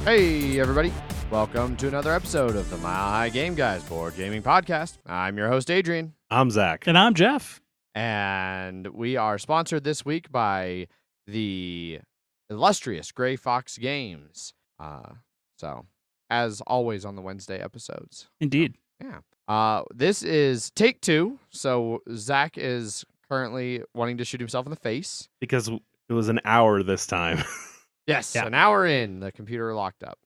Hey, everybody. Welcome to another episode of the Mile High Game Guys Board Gaming Podcast. I'm your host, Adrian. I'm Zach. And I'm Jeff. And we are sponsored this week by the illustrious Gray Fox Games. So, as always on the Wednesday episodes. Indeed. This is take two. So, Zach is currently wanting to shoot himself in the face. Because it was an hour this time. Yes, Yeah. An hour in, the computer locked up.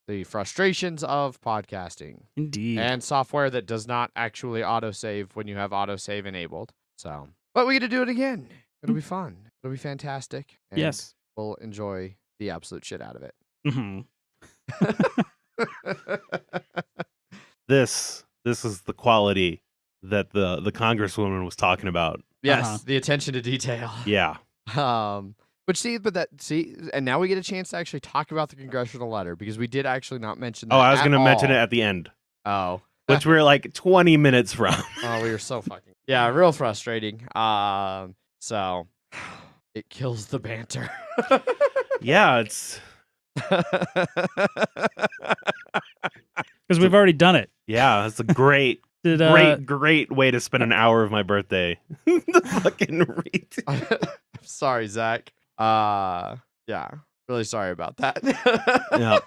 The frustrations of podcasting. Indeed. And software that does not actually autosave when you have autosave enabled. So, but we get to do it again. It'll be fun. It'll be fantastic. And Yes. we'll enjoy the absolute shit out of it. Mm-hmm. This is the quality that the Congresswoman was talking about. Yes, the attention to detail. Yeah. And now we get a chance to actually talk about the congressional letter because we did actually not mention that. Oh, I was going to mention it all. at the end, Oh. which we're like 20 minutes from. Oh, we were so fucking. Yeah, real frustrating. So it kills the banter. Yeah, it's Because we've already done it. it's a great great way to spend an hour of my birthday. The fucking read. I'm sorry, Zach. Yeah, really sorry about that. Yeah.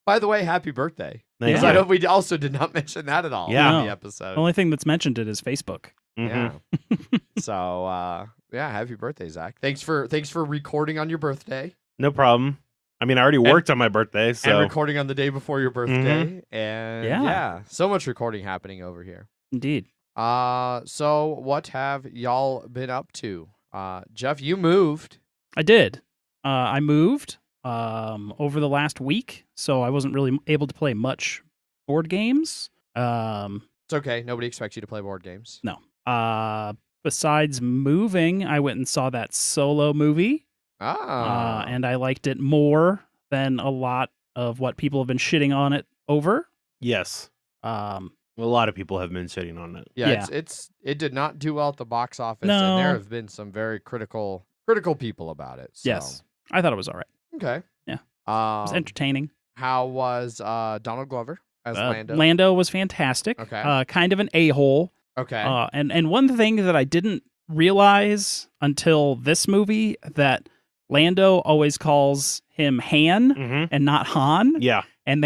By the way, happy birthday. Thank I you. know we also did not mention that at all Yeah. in the The episode. only thing that's mentioned it is Facebook. Mhm. Yeah. So, happy birthday, Zach. Thanks for recording on your birthday No problem. I mean, I already worked on my birthday, so and recording on the day before your birthday. Mm-hmm. And Yeah. so much recording happening over here. Indeed. So what have y'all been up to? Jeff, you moved. I did. I moved over the last week, so I wasn't really able to play much board games. It's okay. Nobody expects you to play board games. Besides moving, I went and saw that Solo movie. And I liked it more than a lot of what people have been shitting on it over. yes. A lot of people have been shitting on it. Yeah, it did not do well at the box office, No. and there have been some very critical people about it. So. Yes. I thought it was all right. Okay. Yeah. It was entertaining. How was Donald Glover as Lando? Lando was fantastic. Okay. Kind of an a-hole. Okay. And one thing that I didn't realize until this movie, that Lando always calls him Han Mm-hmm. and not Han. Yeah. And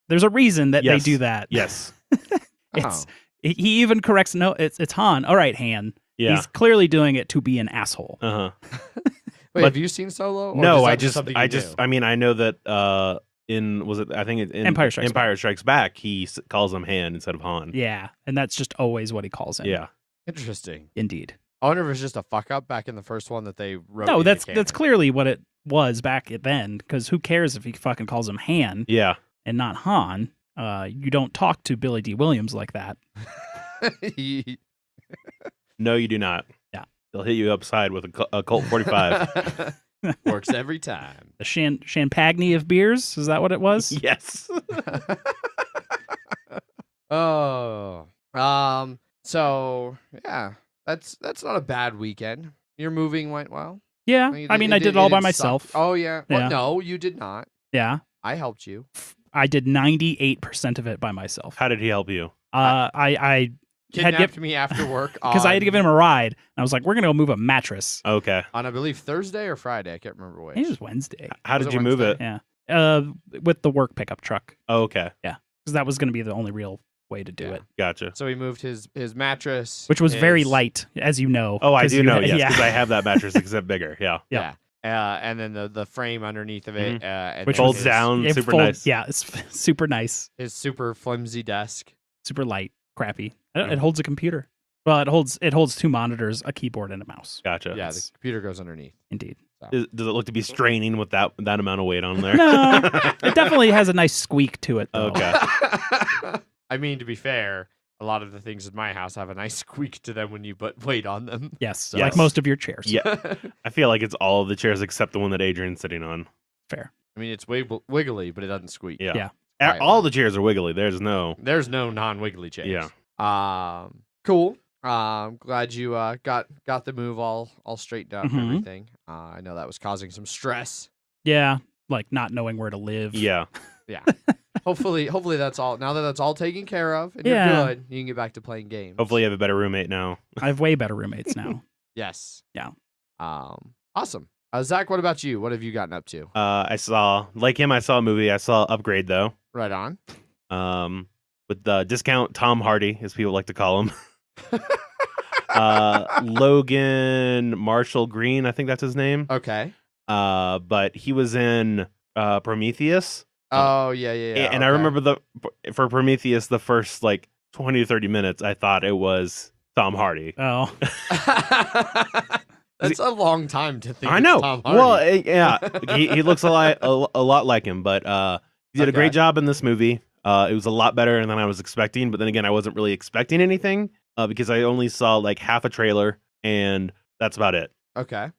there's a reason that Yes. they do that. Yes. He even corrects, no, it's Han. All right, Han. Yeah. He's clearly doing it to be an asshole. Uh-huh. Wait, but- have you seen Solo? Or No, is that I just, something you knew? I mean, I know that in Empire Strikes Back, he calls him Han instead of Han. Yeah, and that's just always what he calls him. Yeah. Interesting. Indeed. I wonder if it's just a fuck up back in the first one that they wrote. No, into that's canon. clearly what it was back then, because who cares if he fucking calls him Han Yeah. and not Han? You don't talk to Billy D. Williams like that. No, you do not. Yeah. They'll hit you upside with a Colt 45. Works every time. The Champagne of beers, is that what it was? Yes. Oh. So yeah, that's not a bad weekend. Your moving went well. Yeah, I mean, I did it all by didn't myself. suck. Oh yeah. Well, Yeah. no, you did not. Yeah, I helped you. I did 98% of it by myself. How did he help you? I had Kidnapped me after work because I had to give him a ride. And I was like, we're gonna go move a mattress. Okay. on I believe Thursday or Friday. I can't remember which. I think it was Wednesday. How Was did it you move Wednesday? it? Yeah, with the work pickup truck, Oh, okay. because that was gonna be the only real way to do Yeah. it. Gotcha. So he moved his mattress, Which was very his- light, as you know. Oh, I 'cause do you know. had- Yes, yeah. because I have that mattress except bigger. Yeah. Yeah. And then the frame underneath of it, and Which then Folds his- down. It Super fold- nice. Yeah, it's super nice, his super flimsy desk. super light, crappy. It holds a computer. Well, it holds two monitors, a keyboard, and a mouse. Gotcha. Yeah, the Yes. computer goes underneath. Indeed. Does it look to be straining with that amount of weight on there? No, it definitely has a nice squeak to it, though. Okay. I mean, to be fair, a lot of the things in my house have a nice squeak to them when you put weight on them. Yes, Yes. like most of your chairs. Yeah. I feel like it's all of the chairs except the one that Adrian's sitting on. Fair. I mean, it's wiggly, but it doesn't squeak. Yeah. Yeah. Right. All the chairs are wiggly. There's no. There's no non-wiggly chairs. Yeah. Cool. Glad you got the move all straightened out and Mhm. everything. I know that was causing some stress. Yeah, like not knowing where to live. Yeah. Yeah. Hopefully that's all. Now that that's all taken care of and you're good, you can get back to playing games. Hopefully you have a better roommate now. I have way better roommates now. Yes. Yeah. Awesome. Zach, what about you? What have you gotten up to? I saw a movie. I saw Upgrade though. Right on. With the discount Tom Hardy, as people like to call him. Logan Marshall Green, I think that's his name. Okay. But he was in Prometheus. Oh, yeah. And I remember for Prometheus, the first like 20 to 30 minutes, I thought it was Tom Hardy. Oh. That's a long time to think. I know. It's Tom Hardy. Well, yeah, he looks a lot like him, but he did a great job in this movie. It was a lot better than I was expecting, but then again, I wasn't really expecting anything because I only saw like half a trailer, and that's about it. Okay.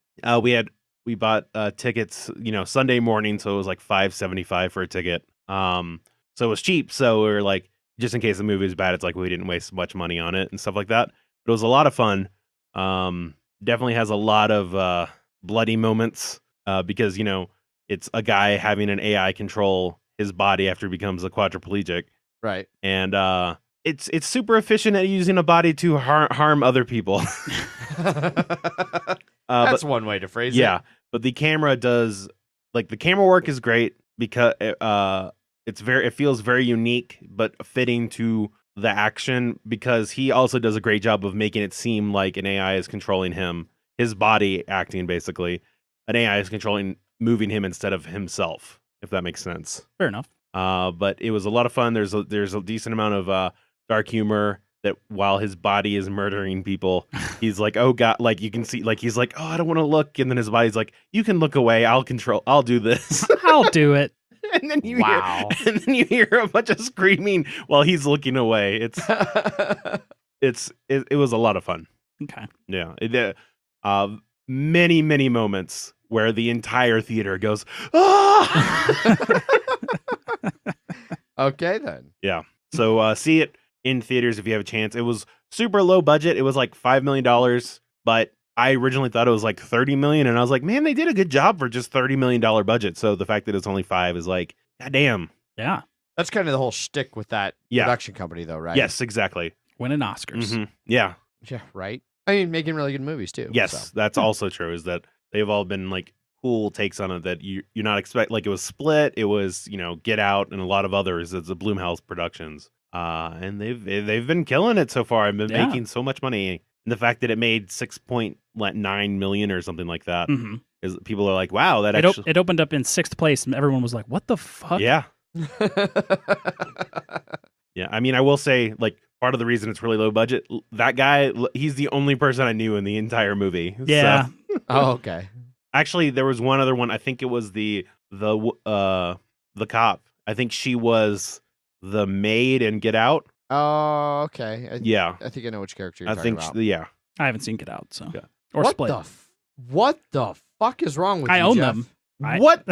We bought tickets, Sunday morning, so it was like $5.75 for a ticket. So it was cheap. So we were like, just in case the movie was bad, it's like we didn't waste much money on it and stuff like that. But it was a lot of fun. Definitely has a lot of bloody moments because it's a guy having an AI control his body after he becomes a quadriplegic. Right. And it's super efficient at using a body to harm other people. That's one way to phrase it. Yeah, but the camera does the camera work is great because it feels very unique but fitting to the action because he also does a great job of making it seem like an AI is controlling him, his body acting basically. An AI is moving him instead of himself, if that makes sense. Fair enough. But it was a lot of fun. There's a decent amount of dark humor that while his body is murdering people, he's like, oh God, like you can see, like he's like, oh, I don't want to look. And then his body's like, you can look away. I'll do this. I'll do it. And then you hear a bunch of screaming while he's looking away. It was a lot of fun. Okay. Yeah. Many moments where the entire theater goes, ah! Okay, then. Yeah. So see it in theaters if you have a chance. It was super low budget. It was like $5 million, but I originally thought it was like $30 million, and I was like, man, they did a good job for just $30 million budget. So the fact that it's only 5 is like, goddamn. Yeah. That's kind of the whole shtick with that production company, though, right? Yes, exactly. Winning Oscars. Mm-hmm. Yeah. Yeah, right. I mean, making really good movies too. Yes, that's also true. Is that they've all been like cool takes on it that you're not expect. Like it was Split, it was Get Out, and a lot of others. It's the Blumhouse Productions, and they've been killing it so far. I've been making so much money. And the fact that it made $6.9 million or something like that is people are like, wow, it opened up in 6th place, and everyone was like, what the fuck? Yeah. Yeah. I mean, I will say, like, part of the reason it's really low budget, that guy, he's the only person I knew in the entire movie. Yeah. So. Oh, okay. Actually, there was one other one. I think it was the cop. I think she was the maid in Get Out. Oh, okay. I think I know which character you're talking about. Yeah. I haven't seen Get Out, so. Yeah. Or Split. What the fuck is wrong with you, I own Jeff? them. What?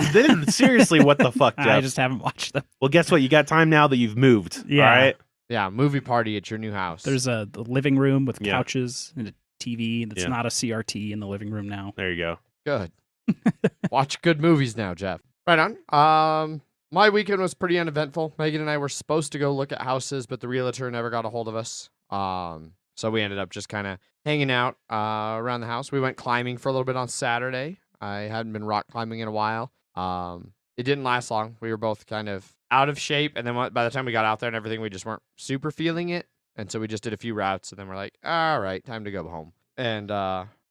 Seriously, what the fuck, Jeff? I just haven't watched them. Well, guess what? You got time now that you've moved. Yeah. All right? Yeah, movie party at your new house. There's the living room with couches and a TV that's not a CRT in the living room now. There you go. Good. Watch good movies now, Jeff. Right on. My weekend was pretty uneventful. Megan and I were supposed to go look at houses, but the realtor never got a hold of us. So we ended up just kind of hanging out around the house. We went climbing for a little bit on Saturday. I hadn't been rock climbing in a while. It didn't last long. We were both kind of out of shape, and then by the time we got out there and everything, we just weren't super feeling it. And so we just did a few routes, and then we're like, all right, time to go home. And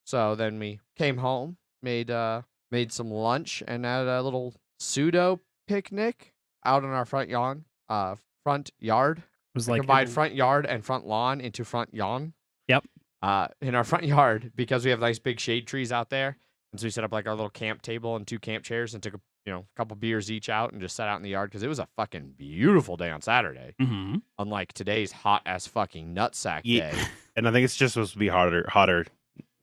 so then we came home, made some lunch, and had a little pseudo picnic out in our front yard. It was like combined front yard and front lawn into front yawn. Yep. In our front yard, because we have nice big shade trees out there, and so we set up like our little camp table and 2 camp chairs and took a couple beers each out and just sat out in the yard because it was a fucking beautiful day on Saturday. Mm-hmm. Unlike today's hot ass fucking nutsack day. And I think it's just supposed to be hotter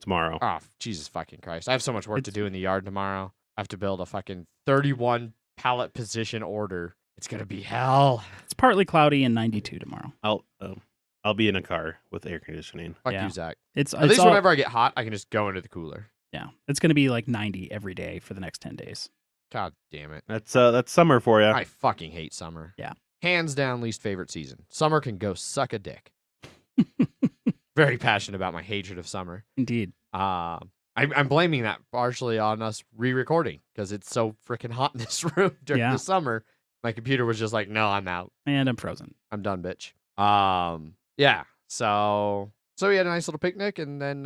tomorrow. Oh, Jesus fucking Christ. I have so much work to do in the yard tomorrow. I have to build a fucking 31 pallet position order. It's going to be hell. It's partly cloudy and 92 tomorrow. I'll be in a car with air conditioning. Fuck you, Zach. At least whenever I get hot, I can just go into the cooler. Yeah. It's going to be like 90 every day for the next 10 days. God damn it. That's summer for you. I fucking hate summer. Yeah. Hands down, least favorite season. Summer can go suck a dick. Very passionate about my hatred of summer. Indeed. I'm blaming that partially on us re-recording because it's so freaking hot in this room during the summer. My computer was just like, no, I'm out. And I'm frozen. I'm done, bitch. Yeah. So we had a nice little picnic and then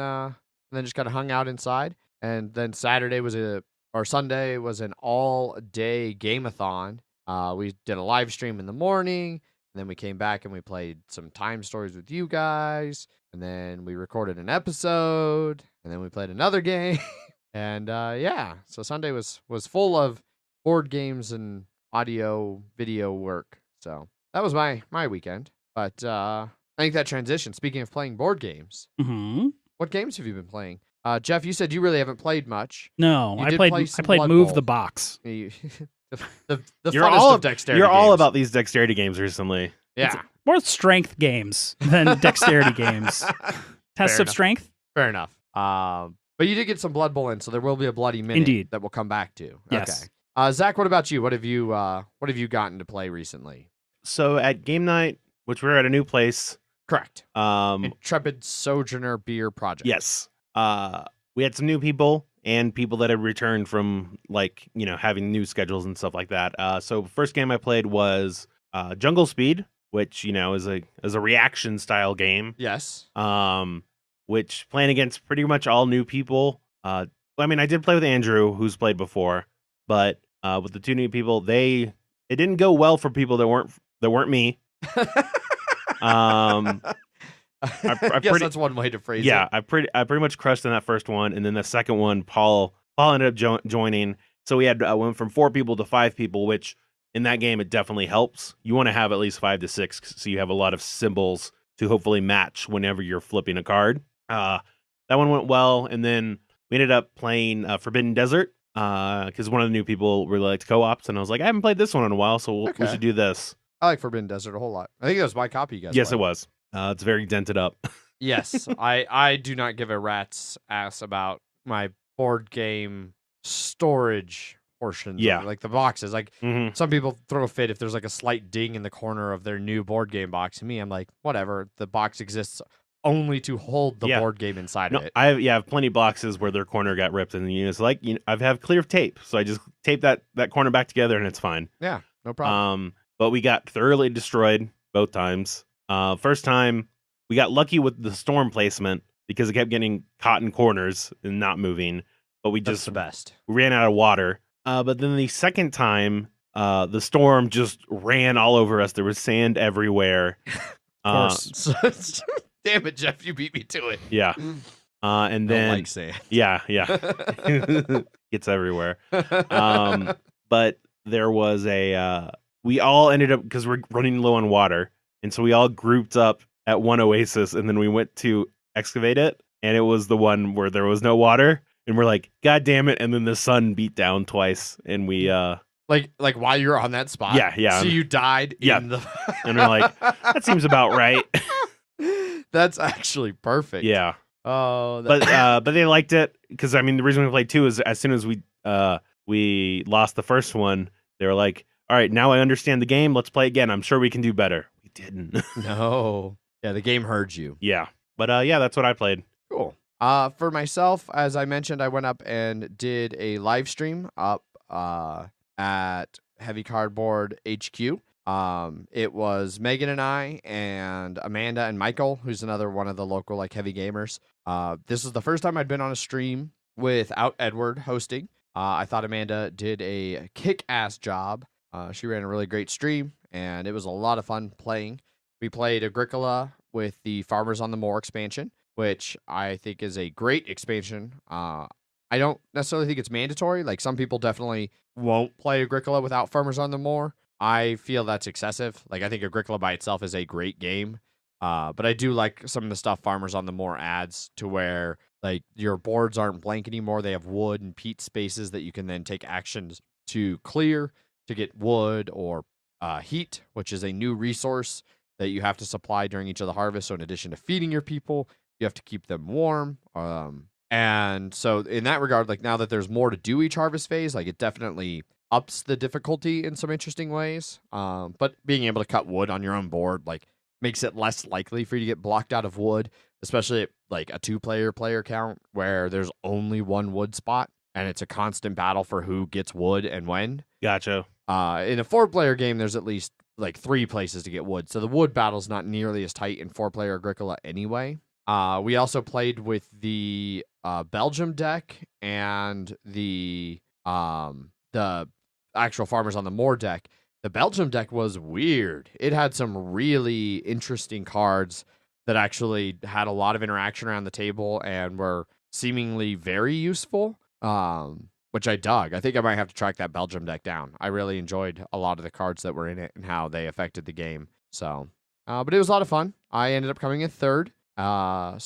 just kind of hung out inside. And then Sunday was an all-day game-a-thon. We did a live stream in the morning, and then we came back and we played some time stories with you guys, and then we recorded an episode, and then we played another game. And so Sunday was full of board games and audio video work. So that was my weekend. But I think that transition, speaking of playing board games, what games have you been playing? Jeff, you said you really haven't played much. No, You I did played play some Move Blood the Bowl. Box. The You're funnest all of dexterity You're all games. about these dexterity games recently. Yeah. More strength games than dexterity games. Tests Fair of enough. strength? Fair enough. But you did get some Blood Bowl in, so there will be a bloody minute Indeed. that we'll come back to. Yes. Okay. Zach, what about you? What have you gotten to play recently? So at game night, which we were at a new place. Correct. Um, Intrepid Sojourner Beer Project. yes. We had some new people and people that had returned from having new schedules and stuff like that. So first game I played was Jungle Speed, which is a reaction style game. Yes. Which playing against pretty much all new people. I did play with Andrew, who's played before, but with the two new people, it didn't go well for people that weren't me. I guess that's one way to phrase it. Yeah, I pretty much crushed in that first one, and then the second one, Paul ended up joining. So we had went from 4 people to 5 people, which in that game it definitely helps. You want to have at least 5 to 6, so you have a lot of symbols to hopefully match whenever you're flipping a card. That one went well, and then we ended up playing Forbidden Desert because one of the new people really liked co-ops, and I was like, I haven't played this one in a while, so we should do this. I like Forbidden Desert a whole lot. I think that was my copy you guys Yes, played. it was. It's very dented up. Yes, I do not give a rat's ass about my board game storage portions. Yeah. Like the boxes. Like Mm-hmm. some people throw a fit if there's like a slight ding in the corner of their new board game box. To me, I'm like, whatever. The box exists only to hold the board game inside of it. I have plenty of boxes where their corner got ripped, and it's like I have clear tape, so I just tape that corner back together, and it's fine. Yeah, no problem. But we got thoroughly destroyed both times. First time we got lucky with the storm placement because it kept getting caught in corners and not moving. But we That's just the best. ran out of water. But then the second time, the storm just ran all over us. There was sand everywhere. Of course. Damn it, Jeff! You beat me to it. Yeah. And Don't then like sand. yeah. It's everywhere. But there was we all ended up, because we're running low on water, and so we all grouped up at one oasis, and then we went to excavate it, and it was the one where there was no water, and we're like, God damn it, and then the sun beat down twice, and we like while you're on that spot. Yeah. So you died in the and we're like, that seems about right. That's actually perfect. Yeah. Oh, But they liked it, because the reason we played 2 is as soon as we lost the first one, they were like, all right, now I understand the game. Let's play again. I'm sure we can do better. We didn't. no. Yeah, the game heard you. Yeah. But that's what I played. Cool. For myself, as I mentioned, I went up and did a live stream up at Heavy Cardboard HQ. It was Megan and I and Amanda and Michael, who's another one of the local heavy gamers. This is the first time I'd been on a stream without Edward hosting. I thought Amanda did a kick-ass job. She ran a really great stream, and it was a lot of fun playing. We played Agricola with the Farmers on the Moor expansion, which I think is a great expansion. I don't necessarily think it's mandatory. Like, some people definitely won't play Agricola without Farmers on the Moor. I feel that's excessive. Like, I think Agricola by itself is a great game. But I do like some of the stuff Farmers on the Moor adds, to where your boards aren't blank anymore. They have wood and peat spaces that you can then take actions to clear to get wood or heat, which is a new resource that you have to supply during each of the harvests. So in addition to feeding your people, you have to keep them warm. And so in that regard, now that there's more to do each harvest phase, it definitely ups the difficulty in some interesting ways. But being able to cut wood on your own board like makes it less likely for you to get blocked out of wood, especially at like a 2-player count where there's only one wood spot and it's a constant battle for who gets wood and when. Gotcha. In a 4-player game, there's at least like 3 places to get wood, so the wood battle's not nearly as tight in 4-player Agricola anyway. We also played with the Belgium deck and the actual Farmers on the Moor deck. The Belgium deck was weird. It had some really interesting cards that actually had a lot of interaction around the table and were seemingly very useful, which I dug. I think I might have to track that Belgium deck down. I really enjoyed a lot of the cards that were in it and how they affected the game. So, but it was a lot of fun. I ended up coming in third. So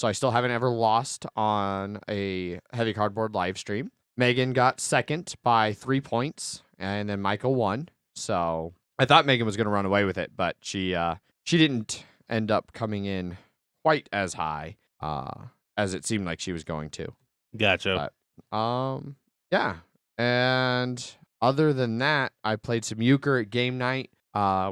I still haven't ever lost on a heavy cardboard live stream. Megan got second by 3 points, and then Michael won. So I thought Megan was going to run away with it, but she didn't end up coming in quite as high as it seemed like she was going to. Gotcha. But, yeah. And other than that, I played some Euchre at game night,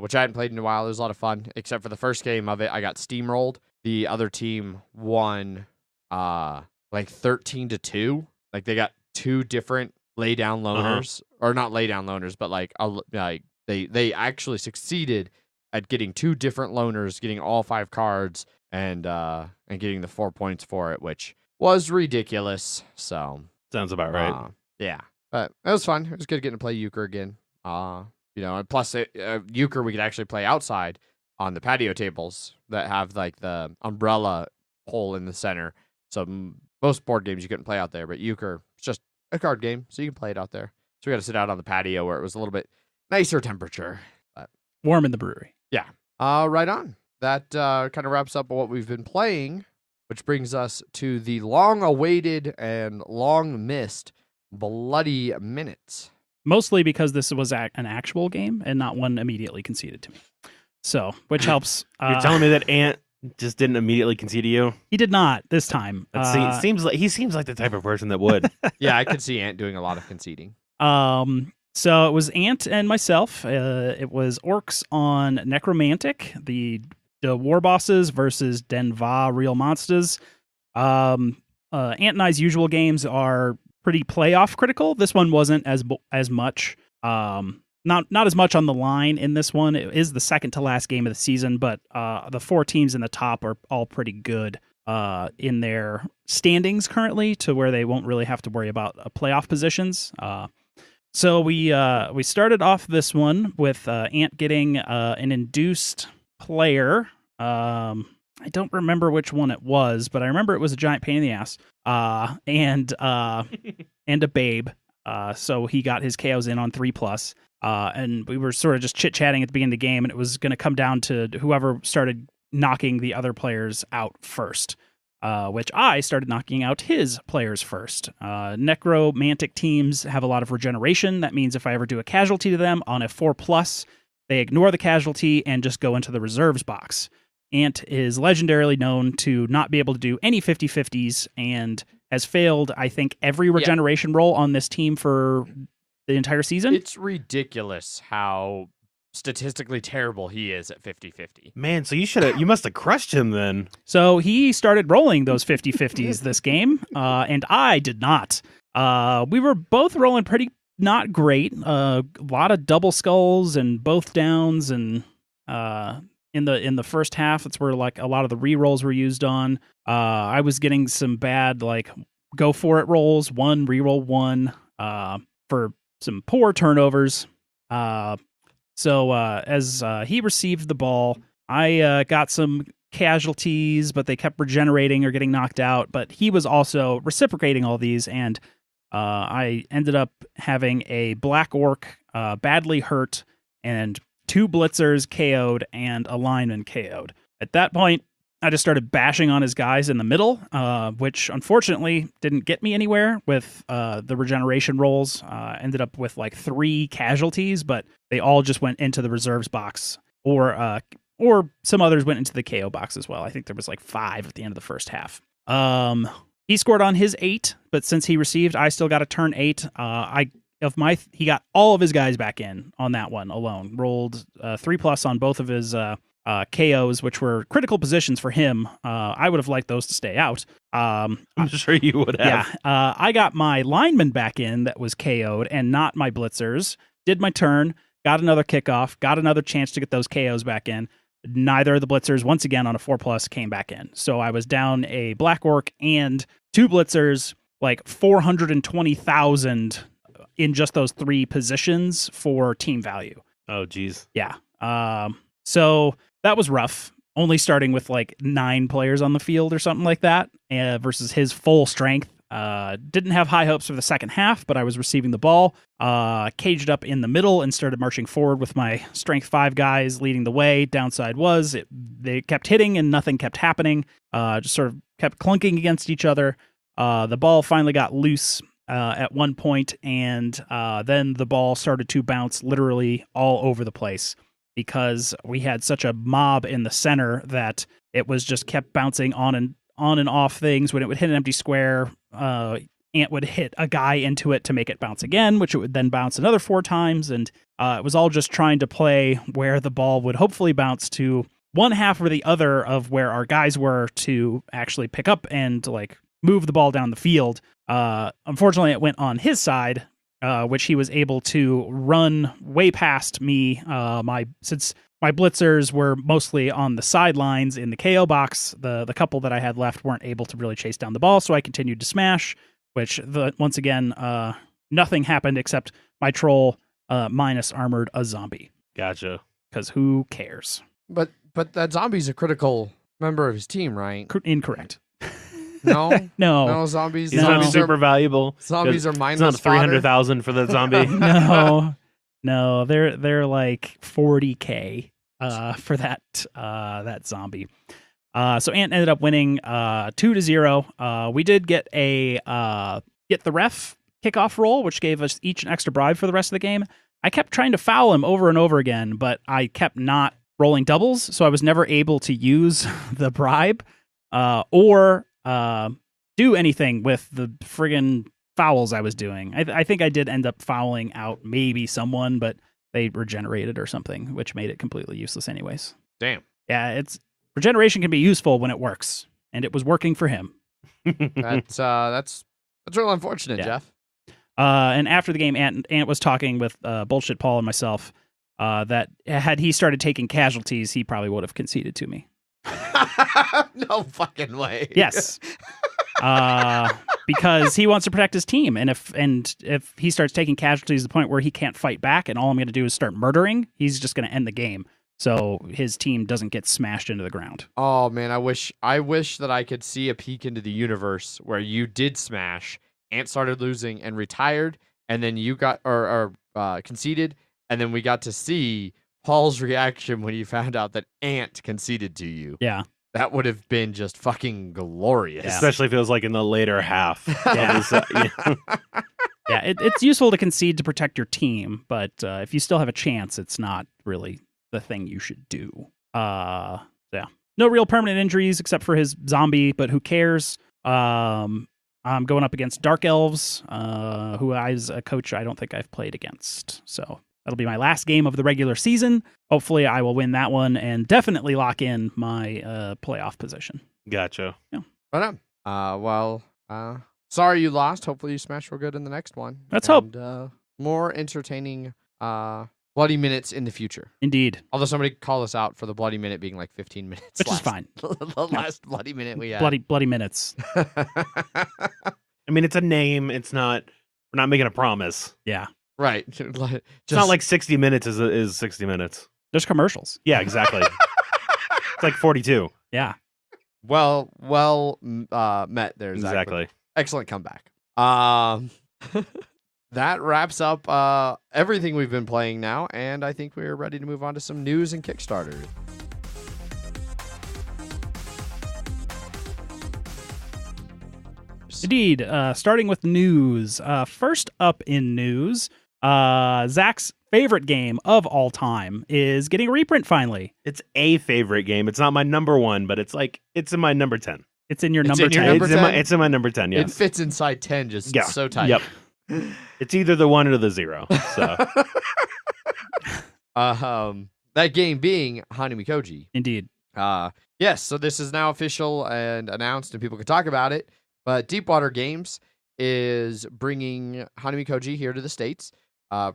which I hadn't played in a while. It was a lot of fun, except for the first game of it, I got steamrolled. The other team won like 13-2. Like they got 2 different lay down loaners, or not lay down loaners, but like they actually succeeded at getting 2 different loaners, getting all 5 cards, and getting the 4 points for it, which was ridiculous. So sounds about right. Yeah, but it was fun. It was good getting to play Euchre again. And plus Euchre we could actually play outside on the patio tables that have like the umbrella hole in the center. So most board games you couldn't play out there, but Euchre, it's just a card game, so you can play it out there. So we got to sit out on the patio where it was a little bit nicer temperature, but warm in the brewery. Yeah. Right on. That kind of wraps up what we've been playing, which brings us to the long-awaited and long-missed Bloody Minutes. Mostly because this was an actual game and not one immediately conceded to me. So, which helps. You're telling me that Ant just didn't immediately concede to you? He did not this time. Seems like the type of person that would. Yeah, I could see Ant doing a lot of conceding. So it was Ant and myself. It was Orcs on Necromantic, the war bosses versus Denva Real Monsters. Ant and I's usual games are pretty playoff critical. This one wasn't as much. Not as much on the line in this one. It is the second to last game of the season, but the 4 teams in the top are all pretty good in their standings currently, to where they won't really have to worry about playoff positions. So we started off this one with Ant getting an induced player. I don't remember which one it was, but I remember it was a giant pain in the ass. And a babe. So he got his KOs in on 3+. And we were sort of just chit-chatting at the beginning of the game, and it was going to come down to whoever started knocking the other players out first, which I started knocking out his players first. Necromantic teams have a lot of regeneration. That means if I ever do a casualty to them on a 4+, they ignore the casualty and just go into the reserves box. Ant is legendarily known to not be able to do any 50-50s and has failed, I think, every regeneration roll on this team for the entire season. It's ridiculous how statistically terrible he is at 50-50. Man, so you must have crushed him then. So he started rolling those 50-50s this game, and I did not. We were both rolling pretty not great. A lot of double skulls and both downs, and in the first half, it's where like a lot of the rerolls were used on. I was getting some bad like go for it rolls, 1 reroll 1 for some poor turnovers. So as he received the ball, I got some casualties, but they kept regenerating or getting knocked out. But he was also reciprocating all these, and I ended up having a black orc badly hurt and 2 blitzers KO'd and a lineman KO'd. At that point, I just started bashing on his guys in the middle, which unfortunately didn't get me anywhere with the regeneration rolls. Ended up with like 3 casualties, but they all just went into the reserves box, or some others went into the KO box as well. I think there was like 5 at the end of the first half. He scored on his 8, but since he received, I still got a turn 8. I he got all of his guys back in on that one alone. Rolled 3+ on both of his KOs, which were critical positions for him. I would have liked those to stay out. I'm sure you would have. Yeah, I got my lineman back in that was KO'd and not my blitzers. Did my turn, got another kickoff, got another chance to get those KOs back in. Neither of the blitzers, once again on a 4+, came back in. So I was down a Black Orc and 2 blitzers, like 420,000 in just those 3 positions for team value. Oh, geez. Yeah. So that was rough. Only starting with like 9 players on the field or something like that, versus his full strength. Didn't have high hopes for the second half, but I was receiving the ball, caged up in the middle and started marching forward with my strength 5 guys leading the way. Downside was they kept hitting and nothing kept happening. Just sort of kept clunking against each other. The ball finally got loose at one point, and then the ball started to bounce literally all over the place because we had such a mob in the center that it was just kept bouncing on and off things. When it would hit an empty square, Ant would hit a guy into it to make it bounce again, which it would then bounce another 4 times, and it was all just trying to play where the ball would hopefully bounce to one half or the other of where our guys were to actually pick up and like move the ball down the field. Unfortunately, it went on his side, which he was able to run way past me. Since my blitzers were mostly on the sidelines in the KO box, the couple that I had left weren't able to really chase down the ball, so I continued to smash, which once again, nothing happened except my troll minus armored a zombie. Gotcha. Because who cares? But that zombie's a critical member of his team, right? Incorrect. No? No. No, zombies. He's not zombies super are, valuable. Zombies are It's mindless not 300,000 for that zombie. No, they're like 40K for that zombie. So Ant ended up winning 2-0. We did get get the ref kickoff roll, which gave us each an extra bribe for the rest of the game. I kept trying to foul him over and over again, but I kept not rolling doubles, so I was never able to use the bribe or do anything with the friggin' fouls I was doing. I think I did end up fouling out maybe someone, but they regenerated or something, which made it completely useless anyways. Damn. Yeah, regeneration can be useful when it works, and it was working for him. That's real unfortunate, Yeah. Jeff. And after the game, Ant was talking with Bullshit Paul and myself that had he started taking casualties, he probably would have conceded to me. No fucking way. Yes. Because he wants to protect his team, and if he starts taking casualties to the point where he can't fight back, and all I'm going to do is start murdering, he's just going to end the game. So his team doesn't get smashed into the ground. Oh man, I wish that I could see a peek into the universe where you did smash, Ant started losing and retired, and then you got or conceded, and then we got to see Paul's reaction when he found out that Ant conceded to you. Yeah. That would have been just fucking glorious. Yeah. Especially if it was like in the later half. Yeah. Yeah. It's useful to concede to protect your team, but if you still have a chance, it's not really the thing you should do. Yeah. No real permanent injuries except for his zombie, but who cares? I'm going up against Dark Elves, who as a coach I don't think I've played against. So that'll be my last game of the regular season. Hopefully I will win that one and definitely lock in my playoff position. Gotcha. Yeah. Right on. Sorry you lost. Hopefully you smash real good in the next one. Let's hope. More entertaining bloody minutes in the future. Indeed. Although somebody called us out for the bloody minute being like 15 minutes. Which is fine. The last bloody minute we had. Bloody minutes. I mean, it's a name. We're not making a promise. Yeah. Right. It's not like 60 minutes is 60 minutes. There's commercials. Yeah, exactly. It's like 42. Yeah. Well met there, Zach. Exactly. Excellent comeback. That wraps up everything we've been playing now, and I think we're ready to move on to some news and Kickstarter. Indeed. Starting with news. First up in news, Zach's favorite game of all time is getting a reprint finally. It's a favorite game. It's not my number one, but it's in my number 10. It's in your It's number in your 10. number 10? It's in my number 10, yes. It fits inside 10 just Yeah. so tight. Yep. It's either the 1 or the 0. So That game being Hanamikoji. Indeed. Yes, so this is now official and announced, and people can talk about it. But Deepwater Games is bringing Hanamikoji here to the States.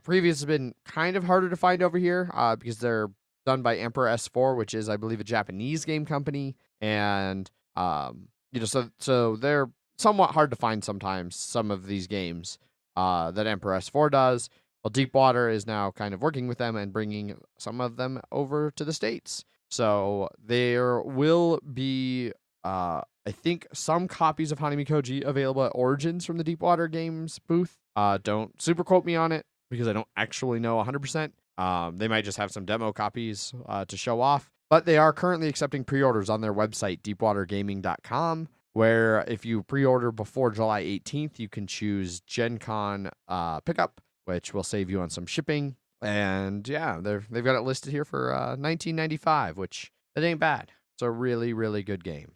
Previous has been kind of harder to find over here because they're done by Emperor S4, which is, I believe, a Japanese game company, and so they're somewhat hard to find sometimes. Some of these games that Emperor S4 does. Well, Deepwater is now kind of working with them and bringing some of them over to the States. So there will be, I think, some copies of Hanamikoji available at Origins from the Deepwater Games booth. Don't super quote me on it because I don't actually know 100%. They might just have some demo copies to show off. But they are currently accepting pre-orders on their website, deepwatergaming.com, where if you pre-order before July 18th, you can choose Gen Con pickup, which will save you on some shipping. And yeah, they've got it listed here for $19.95, which that ain't bad. It's a really, really good game,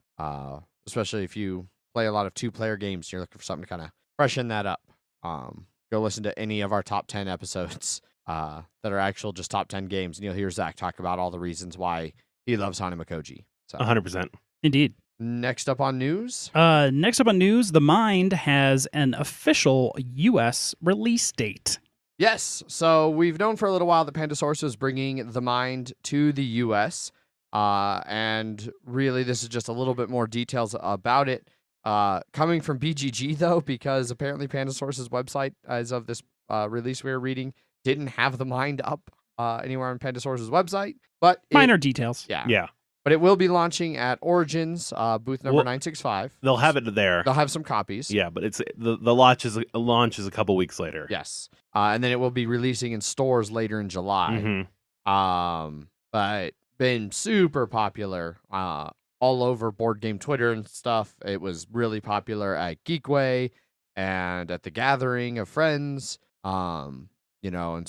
especially if you play a lot of 2-player games and you're looking for something to kind of freshen that up. Go listen to any of our top 10 episodes that are actual just top 10 games, and you'll hear Zach talk about all the reasons why he loves Hanamikoji. So 100%. Indeed. Next up on news, The Mind has an official U.S. release date. Yes. So we've known for a little while that Pandasaurus is bringing The Mind to the U.S. And really, this is just a little bit more details about it. Coming from BGG, though, because apparently Pandasaurus's website, as of this release we were reading, didn't have The Mind up anywhere on Pandasaurus's website. But Minor details. Yeah. But it will be launching at Origins, booth number 965. They'll have it there. They'll have some copies. Yeah, but it's the launch is a couple weeks later. Yes. And then it will be releasing in stores later in July. Mm-hmm. But been super popular all over board game Twitter and stuff. It was really popular at Geekway and at the gathering of friends. And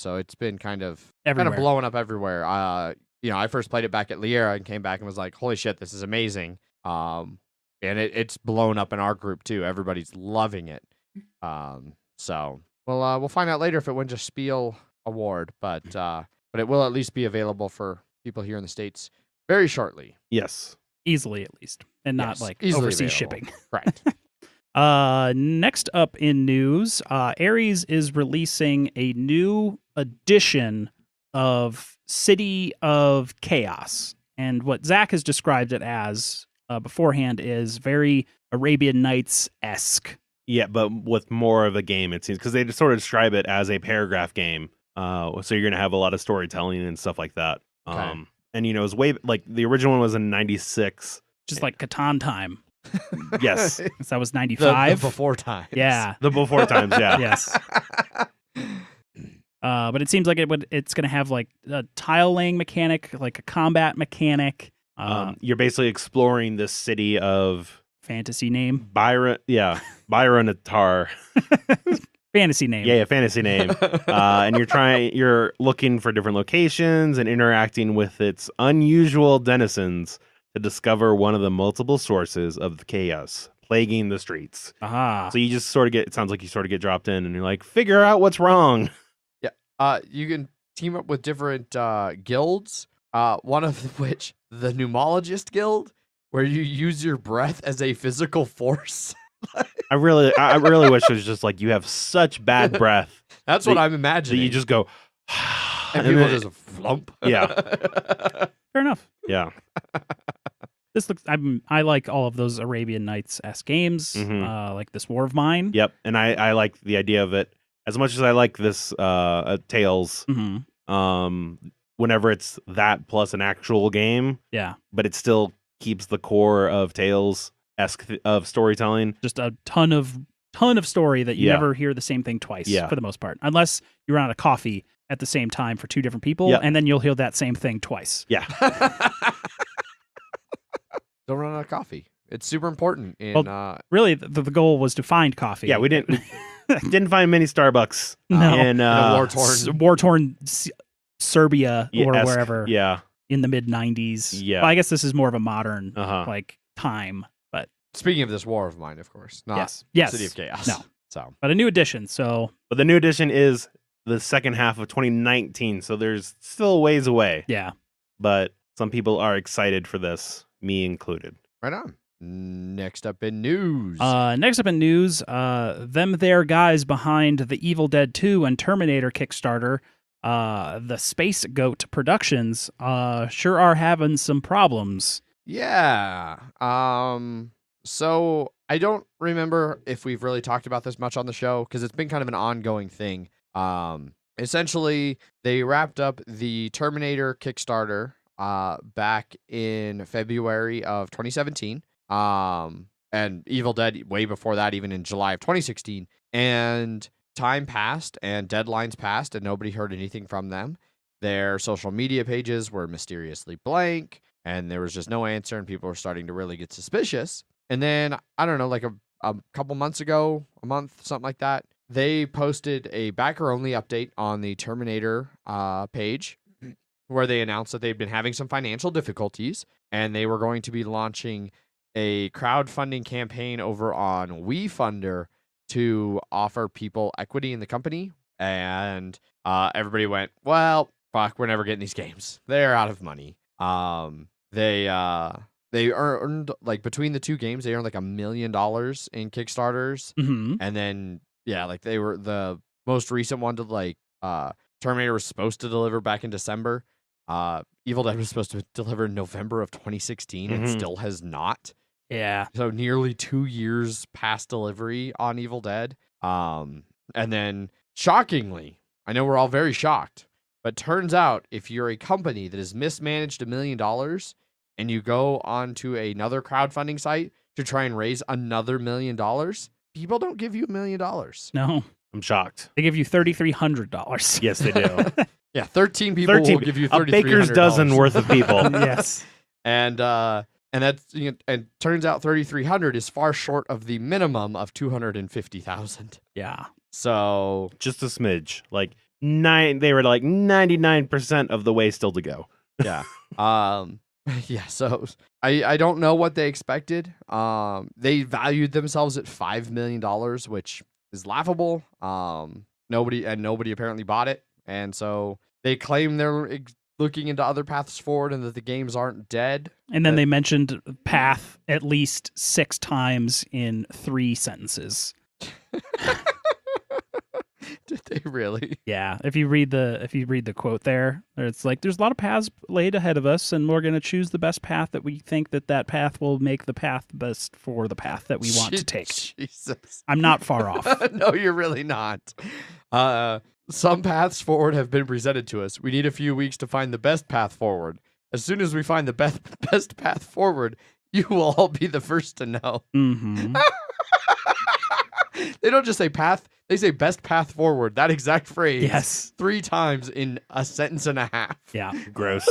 so it's been kind of blowing up everywhere. I first played it back at Liera and came back and was like, holy shit, this is amazing. And it's blown up in our group too. Everybody's loving it. So we'll find out later if it wins a Spiel award, but it will at least be available for people here in the States very shortly. Yes. Easily, at least. And not overseas shipping. Right. Next up in news, Ares is releasing a new edition of City of Chaos. And what Zach has described it as beforehand is very Arabian Nights-esque. Yeah, but with more of a game, it seems, because they sort of describe it as a paragraph game. So you're going to have a lot of storytelling and stuff like that. Okay. And, it was way, like, the original one was in 96. Just like Catan time. Yes. That was 95. The before times. Yeah. The before times, yeah. Yes. But it seems like it's going to have like a tile laying mechanic, like a combat mechanic. You're basically exploring this city of fantasy name. Byron Atar. Fantasy name. Yeah, fantasy name. And you're looking for different locations and interacting with its unusual denizens to discover one of the multiple sources of the chaos plaguing the streets. Aha. So you just sort of it sounds like you sort of get dropped in and you're like, figure out what's wrong. Yeah. You can team up with different guilds, one of which, the Pneumologist Guild, where you use your breath as a physical force. I really wish it was just like you have such bad breath. That's what I'm imagining. That you just go, and people just flump. Yeah. Fair enough. Yeah. This looks. I like all of those Arabian Nights-esque games. Mm-hmm. Like this War of Mine. Yep, and I like the idea of it as much as I like this Tales. Mm-hmm. Whenever it's that plus an actual game. Yeah. But it still keeps the core of Tales-esque of storytelling. Just a ton of story that you never hear the same thing twice for the most part, unless you run out of coffee at the same time for two different people, and then you'll hear that same thing twice. Yeah. Don't run out of coffee. It's super important. Really, the goal was to find coffee. Yeah, we didn't find many Starbucks in war-torn Serbia or wherever. Yeah. In the mid-90s. Yeah. Well, I guess this is more of a modern like time. But speaking of this War of Mine, of course, not yes. City of Chaos. No. So, But a new edition, so But the new edition is the second half of 2019, so there's still a ways away. yeah. But some people are excited for this, me included. right on. Next up in news. Next up in news, them there guys behind the Evil Dead 2 and Terminator Kickstarter, the Space Goat Productions, sure are having some problems. Yeah. So I don't remember if we've really talked about this much on the show because it's been kind of an ongoing thing. Essentially, they wrapped up the Terminator Kickstarter back in February of 2017. And Evil Dead way before that, even in July of 2016. And time passed and deadlines passed and nobody heard anything from them. Their social media pages were mysteriously blank and there was just no answer and people were starting to really get suspicious. And then, I don't know, like a couple months ago, a month, something like that, they posted a backer-only update on the Terminator page where they announced that they'd been having some financial difficulties and they were going to be launching a crowdfunding campaign over on WeFunder to offer people equity in the company. And everybody went, well, fuck, we're never getting these games. They're out of money. They earned, like, between the two games, they earned like $1 million in Kickstarters. Mm-hmm. And then, yeah, like they were the most recent one to like Terminator was supposed to deliver back in December. Evil Dead was supposed to deliver in November of 2016 and still has not. Yeah. So nearly 2 years past delivery on Evil Dead. And then shockingly, I know we're all very shocked, but turns out if you're a company that has mismanaged $1 million and you go onto another crowdfunding site to try and raise another $1 million, people don't give you $1 million. No. I'm shocked. They give you $3,300. Yes, they do. Yeah, 13 people will give you $3,300. A baker's dozen worth of people. Yes. And that's, you know, and turns out 3,300 is far short of the minimum of 250,000. Yeah. So Just a smidge. Like they were like 99% of the way still to go. yeah. Yeah, so I don't know what they expected. They valued themselves at $5 million, which is laughable. Nobody apparently bought it. And so they claim they're looking into other paths forward and that the games aren't dead. And then they mentioned path at least 6 times in 3 sentences. Did they really? Yeah, if you read the quote there, it's like there's a lot of paths laid ahead of us, and we're going to choose the best path that we think that path will make the path best for the path that we want to take. Jesus, I'm not far off. No, you're really not. Some paths forward have been presented to us. We need a few weeks to find the best path forward. As soon as we find the best path forward, you will all be the first to know. Mm-hmm. They don't just say path, they say best path forward. That exact phrase. Yes. 3 times in a sentence and a half. Yeah. Gross.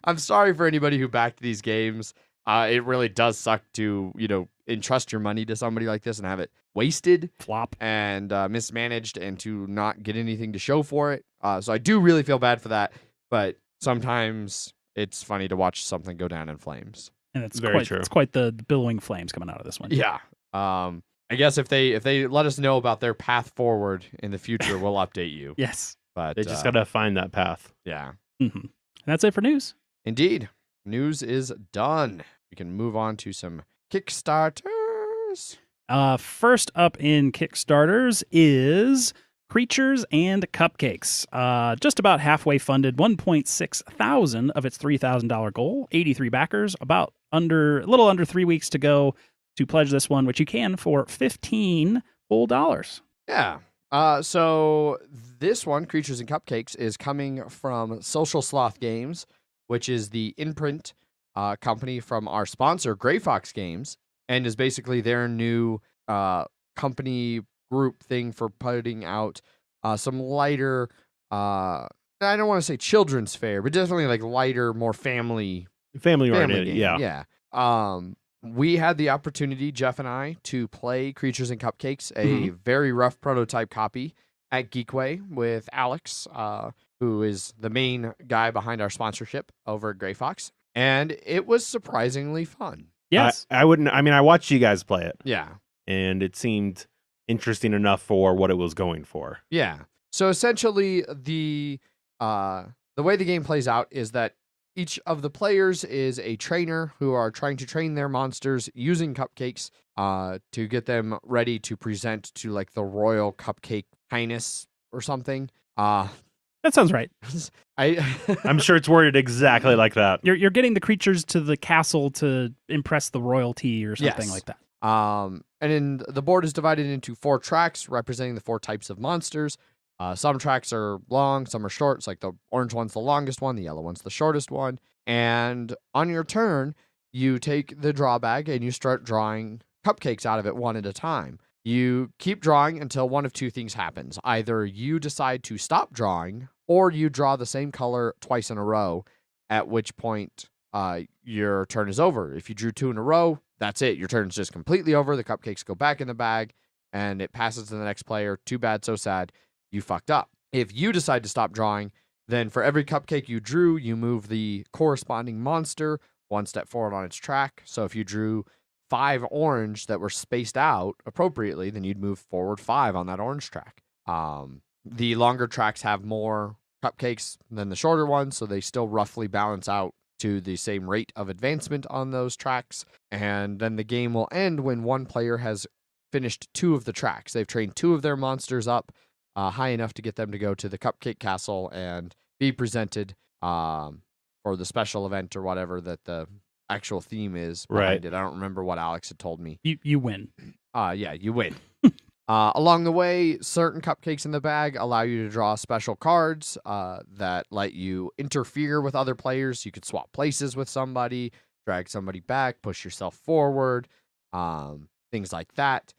I'm sorry for anybody who backed these games. It really does suck to, entrust your money to somebody like this and have it wasted, Flop. and mismanaged, and to not get anything to show for it. So I do really feel bad for that, but sometimes it's funny to watch something go down in flames. And it's Very true. It's quite the billowing flames coming out of this one. Yeah. I guess if they let us know about their path forward in the future, we'll update you. Yes. But They just gotta find that path. yeah. Mm-hmm. And that's it for news. Indeed. News is done. We can move on to some Kickstarters. First up in Kickstarters is Creatures and Cupcakes. Just about halfway funded, 1.6 thousand of its $3,000 goal. 83 backers. A little under 3 weeks to go to pledge this one, which you can for $15 whole dollars. Yeah. So this one, Creatures and Cupcakes, is coming from Social Sloth Games, which is the imprint company from our sponsor, Gray Fox Games, and is basically their new company group thing for putting out some lighter, I don't want to say children's fare, but definitely like lighter, more family Family-oriented, game. yeah. Yeah. We had the opportunity, Jeff and I, to play Creatures and Cupcakes, a very rough prototype copy at Geekway with Alex, who is the main guy behind our sponsorship over at Gray Fox. And it was surprisingly fun. Yes. I watched you guys play it, Yeah. and it seemed interesting enough for what it was going for. Yeah. So essentially, the way the game plays out is that each of the players is a trainer who are trying to train their monsters using cupcakes to get them ready to present to like the royal cupcake highness or something. That sounds right. I'm sure it's worded exactly like that. You're getting the creatures to the castle to impress the royalty or something like that. And then the board is divided into 4 tracks representing the 4 types of monsters. Some tracks are long, some are short. It's like the orange one's the longest one, the yellow one's the shortest one. And on your turn, you take the draw bag and you start drawing cupcakes out of it one at a time. You keep drawing until one of 2 things happens. Either you decide to stop drawing or you draw the same color twice in a row, at which point your turn is over. If you drew 2 in a row, that's it. Your turn's just completely over. The cupcakes go back in the bag and it passes to the next player. Too bad, so sad. You fucked up. If you decide to stop drawing, then for every cupcake you drew, you move the corresponding monster 1 step forward on its track. So if you drew 5 orange that were spaced out appropriately, then you'd move forward 5 on that orange track. The longer tracks have more cupcakes than the shorter ones, so they still roughly balance out to the same rate of advancement on those tracks. And then the game will end when one player has finished 2 of the tracks. They've trained 2 of their monsters up high enough to get them to go to the Cupcake Castle and be presented for the special event or whatever that the actual theme is behind it. I don't remember what Alex had told me. You win. Yeah, you win. Along the way, certain cupcakes in the bag allow you to draw special cards that let you interfere with other players. You could swap places with somebody, drag somebody back, push yourself forward, things like that.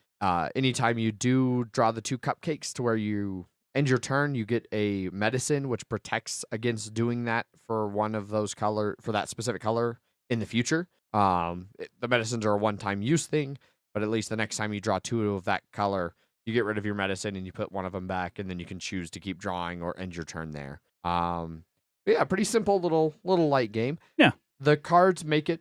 Anytime you do draw the 2 cupcakes to where you end your turn, you get a medicine which protects against doing that for one of those for that specific color in the future. The medicines are a one-time use thing, but at least the next time you draw 2 of that color, you get rid of your medicine and you put one of them back, and then you can choose to keep drawing or end your turn there. Yeah, pretty simple little light game. Yeah. The cards make it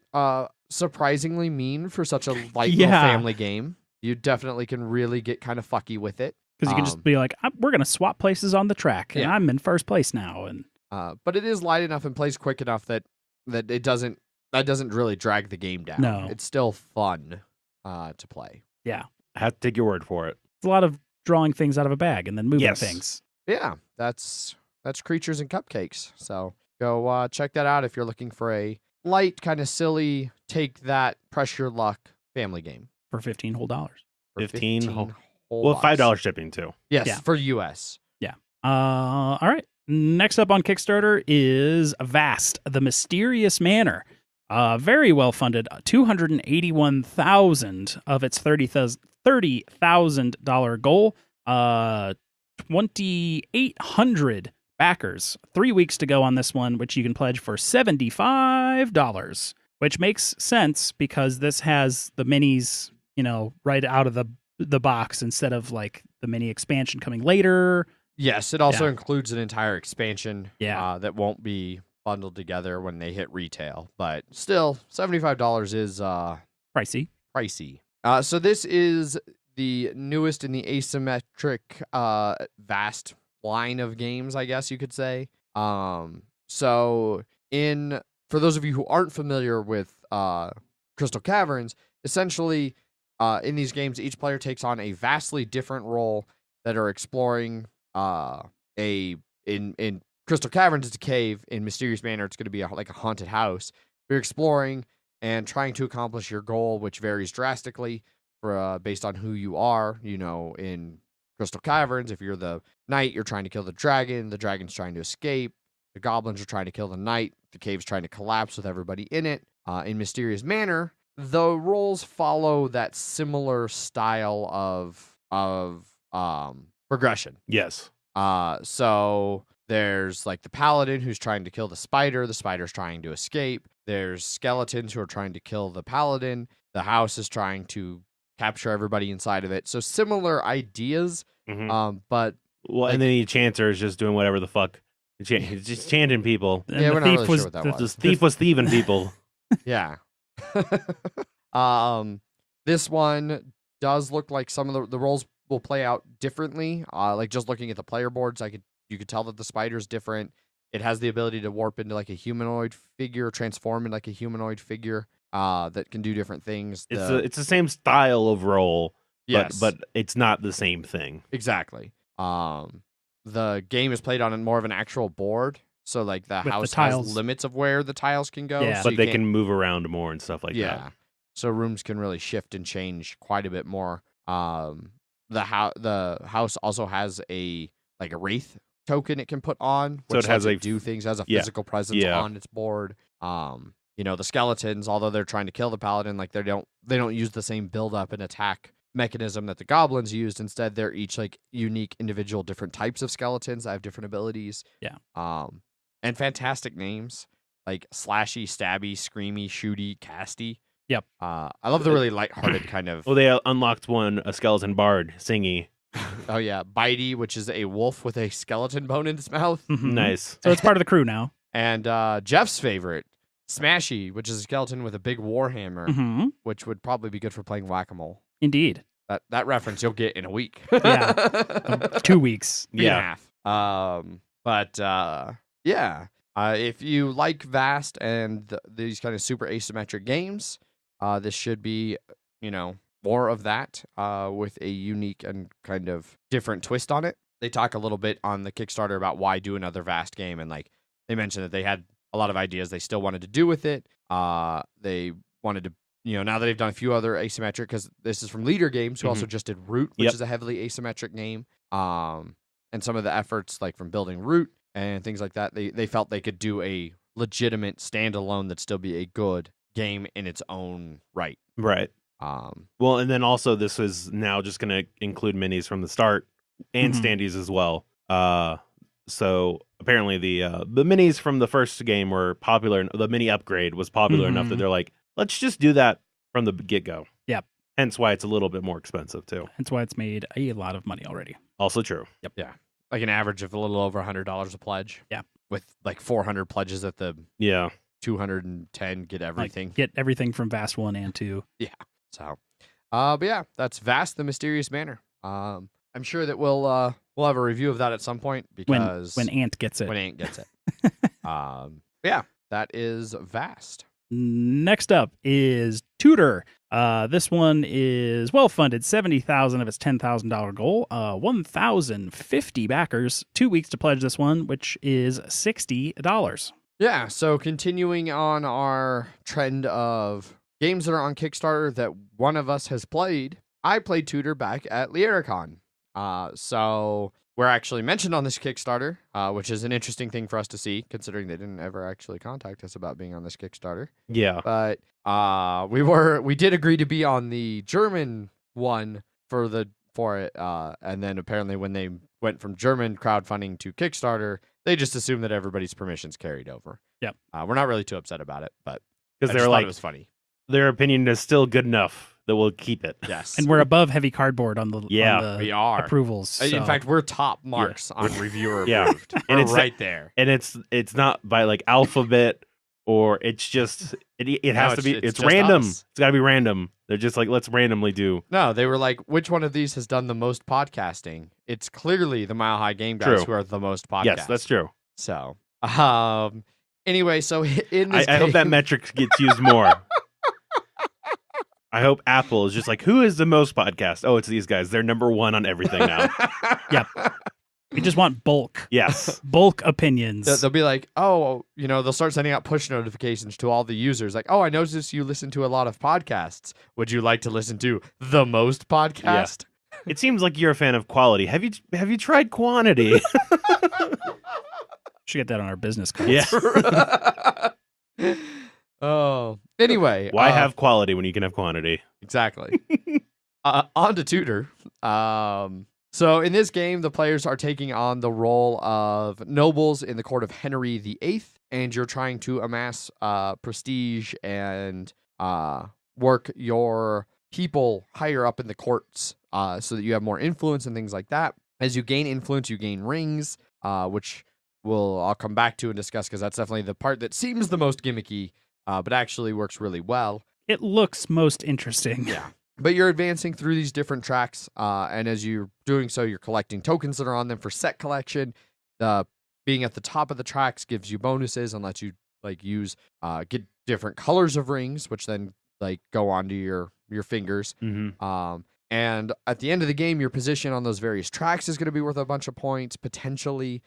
surprisingly mean for such a light little family game. You definitely can really get kind of fucky with it. Because you can just be like, we're going to swap places on the track, and I'm in first place now. And but it is light enough and plays quick enough that it doesn't really drag the game down. No. It's still fun to play. Yeah. I have to take your word for it. It's a lot of drawing things out of a bag and then moving things. Yeah, that's Creatures and Cupcakes. So go check that out if you're looking for a light, kind of silly, take that, press your luck family game. For $15 whole. For 15 whole. whole Well, bucks. $5 shipping too. Yes, Yeah. for US. Yeah. All right. Next up on Kickstarter is Vast, the Mysterious Manor. Very well funded, $281,000 of its $30,000 goal. 2,800 backers. 3 weeks to go on this one, which you can pledge for $75, which makes sense because this has the minis, right out of the box instead of like the mini expansion coming later. Yes, it also includes an entire expansion Yeah. that won't be bundled together when they hit retail. But still, $75 is Pricey. So this is the newest in the asymmetric Vast line of games, I guess you could say. So for those of you who aren't familiar with Crystal Caverns, essentially in these games, each player takes on a vastly different role that are exploring in Crystal Caverns, it's a cave. In Mysterious Manor, it's going to be like a haunted house. You're exploring and trying to accomplish your goal, which varies drastically based on who you are. In Crystal Caverns, if you're the knight, you're trying to kill the dragon. The dragon's trying to escape. The goblins are trying to kill the knight. The cave's trying to collapse with everybody in it. In Mysterious Manor, the roles follow that similar style of progression. Yes. So there's like the paladin who's trying to kill the spider. The spider's trying to escape. There's skeletons who are trying to kill the paladin. The house is trying to capture everybody inside of it. So similar ideas, but Well, and then the chanter is just doing whatever the fuck. He's just chanting people. And yeah, the we're not thief really was sure what that was. The thief was thieving people. Yeah. This one does look like some of the roles will play out differently. Like just looking at the player boards, you could tell that the spider's different. It has the ability to warp into like a humanoid figure, transform into like a humanoid figure that can do different things. It's the same style of role, yes, but it's not the same thing. exactly. The game is played on more of an actual board, so like the With the house tiles. has limits of where the tiles can go. Yeah. so But you they can't- can move around more and stuff like yeah. that. So rooms can really shift and change quite a bit more. The house also has a wraith token it can put on, So which it has lets a do things as a yeah. physical presence Yeah. on its board. The skeletons, although they're trying to kill the paladin, like they don't use the same build up and attack mechanism that the goblins used. Instead, they're each like unique individual different types of skeletons that have different abilities. Yeah. And fantastic names like Slashy, Stabby, Screamy, Shooty, Casty. Yep. I love the really lighthearted kind of. Well, they unlocked a skeleton bard, Singy. Oh yeah, Bitey, which is a wolf with a skeleton bone in its mouth, Mhm. Nice. So it's part of the crew now. and Jeff's favorite, Smashy, which is a skeleton with a big warhammer, Hmm. which would probably be good for playing whack-a-mole. Indeed. That reference you'll get in a week. Yeah. 2 weeks. Week and a Yeah. half. If you like Vast and these kind of super asymmetric games, this should be, more of that with a unique and kind of different twist on it. They talk a little bit on the Kickstarter about why do another Vast game, and like they mentioned that they had a lot of ideas they still wanted to do with it. They wanted to, now that they've done a few other asymmetric, because this is from Leader Games, who also just did Root, which Yep. is a heavily asymmetric game. And some of the efforts like from building Root and things like that, they felt they could do a legitimate standalone that'd still be a good game in its own right. Right. Well, and then also this is now just going to include minis from the start and Mhm. standees as well. So apparently the minis from the first game were popular. The mini upgrade was popular enough that Mhm. they're like, let's just do that from the get-go. Yep. Hence why it's a little bit more expensive too. That's why it's made a lot of money already. Also true. Like an average of a little over $100 a pledge. Yeah. With like 400 pledges at the Yeah. 210 get Like, everything. get everything from Vast 1 and 2. So, but yeah, that's Vast the Mysterious Manor. I'm sure that we'll have a review of that at some point because When Ant gets it. when Ant gets it. Yeah, that is Vast. Next up is Tudor. This one is well funded, 70,000 of its $10,000 goal. 1,050 backers. 2 weeks to pledge this one, which is $60. Yeah, so continuing on our trend of games that are on Kickstarter that one of us has played, I played Tudor back at Liericon. So we're actually mentioned on this Kickstarter, which is an interesting thing for us to see, considering they didn't ever actually contact us about being on this Kickstarter. Yeah. But we did agree to be on the German one for it, and then apparently when they went from German crowdfunding to Kickstarter, they just assumed that everybody's permissions carried over. Yep. We're not really too upset about it, but Because I they're just thought like, it was funny. their opinion is still good enough that we'll keep it. Yes, And we're above heavy cardboard on the, Yeah, on the we are. approvals. In so- fact, we're top marks on reviewer Yeah. approved. And We're it's right there. And it's not by like alphabet or it's just it has No, to be it's it's just random. us. It's got to be random. They're just like, let's randomly do. No, they were like, which one of these has done the most podcasting? It's clearly the Mile High Game Guys True. who are the most podcast. Yes, that's true. So, anyway, so in this I hope that game- metric gets used more. I hope Apple is just like, who is the most podcast? Oh, it's these guys. They're number one on everything now. Yep. We just want bulk. Yes. Bulk opinions. They'll be like, oh, they'll start sending out push notifications to all the users. Like, oh, I noticed you listen to a lot of podcasts. Would you like to listen to the most podcast? It seems like you're a fan of quality. Have you tried quantity? Should get that on our business cards. Yeah. Oh, anyway. Why have quality when you can have quantity? Exactly. On to Tudor. So in this game, the players are taking on the role of nobles in the court of Henry VIII, and you're trying to amass prestige and work your people higher up in the courts so that you have more influence and things like that. As you gain influence, you gain rings, which I'll come back to and discuss because that's definitely the part that seems the most gimmicky, but actually works really well. It looks most interesting. Yeah. But you're advancing through these different tracks, and as you're doing so, you're collecting tokens that are on them for set collection. Being at the top of the tracks gives you bonuses and lets you get different colors of rings, which then go onto your fingers. Mm-hmm. And at the end of the game, your position on those various tracks is going to be worth a bunch of points, potentially.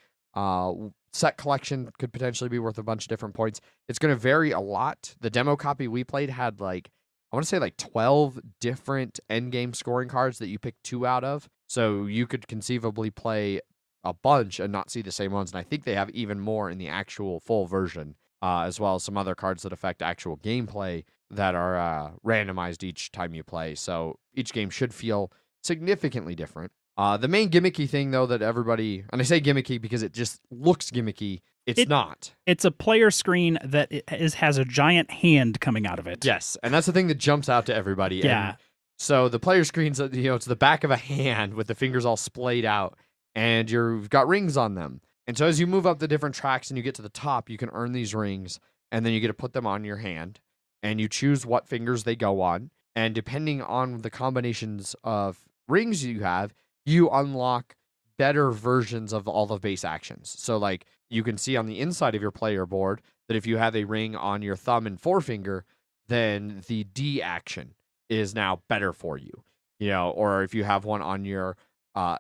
Set collection could potentially be worth a bunch of different points. It's going to vary a lot. The demo copy we played had I want to say 12 different endgame scoring cards that you pick 2 out of. So you could conceivably play a bunch and not see the same ones. And I think they have even more in the actual full version, as well as some other cards that affect actual gameplay that are randomized each time you play. So each game should feel significantly different. The main gimmicky thing, though, that everybody, and I say gimmicky because it just looks gimmicky, it's not. It's a player screen that has a giant hand coming out of it. Yes, and that's the thing that jumps out to everybody. Yeah. And so the player screen's, it's the back of a hand with the fingers all splayed out, and you've got rings on them. And so as you move up the different tracks and you get to the top, you can earn these rings, and then you get to put them on your hand, and you choose what fingers they go on. And depending on the combinations of rings you have, you unlock better versions of all the base actions. So you can see on the inside of your player board that if you have a ring on your thumb and forefinger, then the D action is now better for you. Or if you have one on your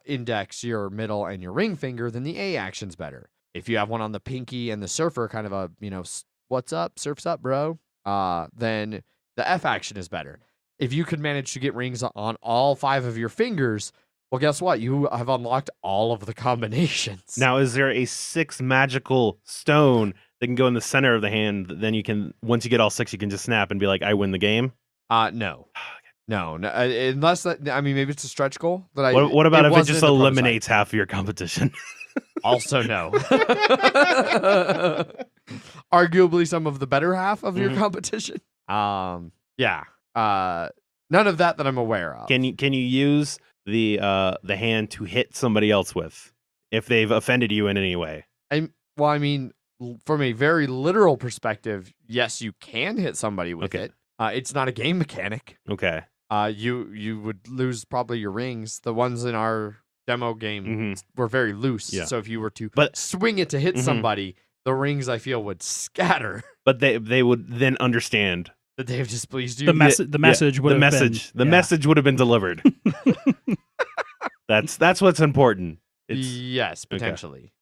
index, your middle, and your ring finger, then the A action's better. If you have one on the pinky and the surfer, kind of a, what's up, surf's up, bro, then the F action is better. If you could manage to get rings on all 5 of your fingers, well, guess what? You have unlocked all of the combinations. Now, is there a 6 magical stone that can go in the center of the hand? Then you can, once you get all 6, you can just snap and be like, I win the game? No. No, unless maybe it's a stretch goal. What about if it just eliminates half of your competition? Also, no. Arguably some of the better half of your competition. Yeah. None of that I'm aware of. Can you use the hand to hit somebody else with if they've offended you in any way? From a very literal perspective, yes, you can hit somebody with it. It's not a game mechanic. Okay. You would lose probably your rings. The ones in our demo game were very loose. Yeah. So if you were to swing it to hit somebody, the rings, I feel, would scatter. But they would then understand that they have displeased you. The message would have been delivered. That's what's important. Yes, potentially.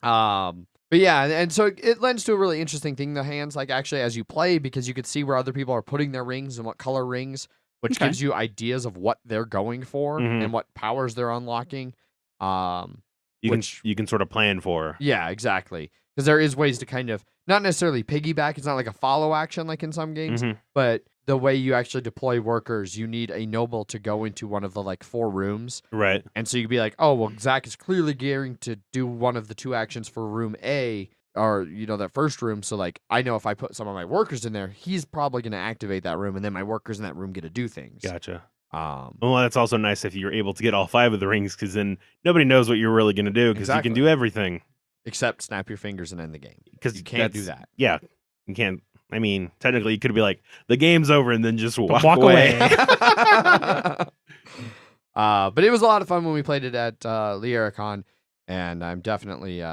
Okay. But yeah, and so it lends to a really interesting thing, the hands, actually as you play, because you could see where other people are putting their rings and what color rings, which gives you ideas of what they're going for and what powers they're unlocking. You can sort of plan for. Yeah, exactly. Because there is ways to kind of, not necessarily piggyback, it's not like a follow action like in some games, but the way you actually deploy workers, you need a noble to go into one of the 4 rooms. Right. And so you could be like, oh, well, Zach is clearly gearing to do one of the 2 actions for room A, or, that first room. So I know if I put some of my workers in there, he's probably going to activate that room, and then my workers in that room get to do things. Gotcha. Well, that's also nice if you're able to get all 5 of the rings, because then nobody knows what you're really going to do, because you can do everything. Except snap your fingers and end the game. Because you can't do that. Yeah, you can't. Technically, you could be like, the game's over, and then just walk away. But it was a lot of fun when we played it at Liericon, and I'm definitely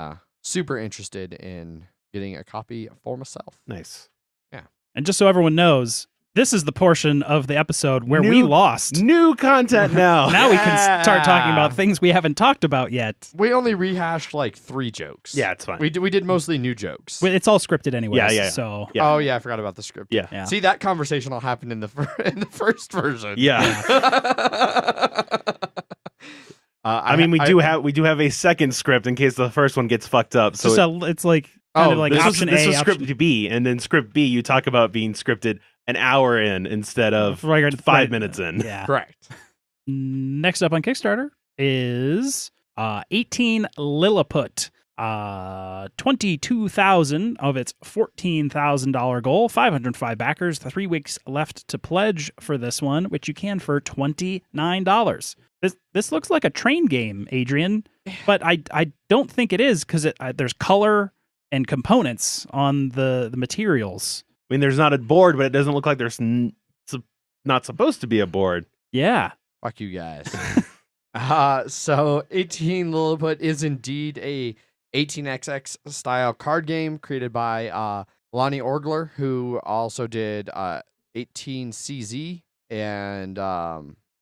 super interested in getting a copy for myself. Nice. Yeah. And just so everyone knows, this is the portion of the episode where we lost. New content now. Now we can start talking about things we haven't talked about yet. We only rehashed 3 jokes. Yeah, it's fine. We did mostly new jokes. It's all scripted anyway. Yeah. So. Yeah. Oh yeah, I forgot about the script. Yeah. See, that conversation all happened in the first version. Yeah. We do have a second script in case the first one gets fucked up. So it's like kind of like option A. This is script B, and then script B, you talk about being scripted an hour in instead of 5 minutes in. Yeah. Correct. Next up on Kickstarter is 18 Lilliput. 22,000 of its $14,000 goal, 505 backers, 3 weeks left to pledge for this one, which you can for $29. This looks like a train game, Adrian, but I don't think it is, because there's color and components on the materials. There's not a board, but it doesn't look like there's not supposed to be a board. Yeah. Fuck you guys. So 18 Lilliput is indeed a 18xx style card game created by Lonnie Orgler, who also did 18CZ and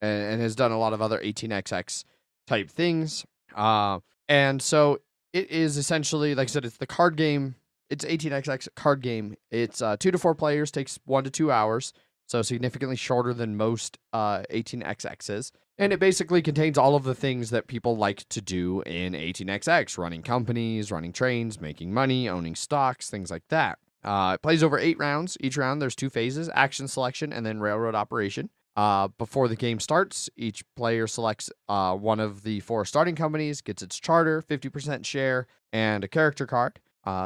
has done a lot of other 18xx type things. And so it is essentially, like I said, it's the card game. It's 18xx card game. It's 2 to 4 players, takes 1 to 2 hours, so significantly shorter than most 18xx's. And it basically contains all of the things that people like to do in 18xx: running companies, running trains, making money, owning stocks, things like that. It plays over 8 rounds. Each round there's 2 phases: action selection and then railroad operation. Before the game starts, each player selects one of the 4 starting companies, gets its charter, 50% share, and a character card.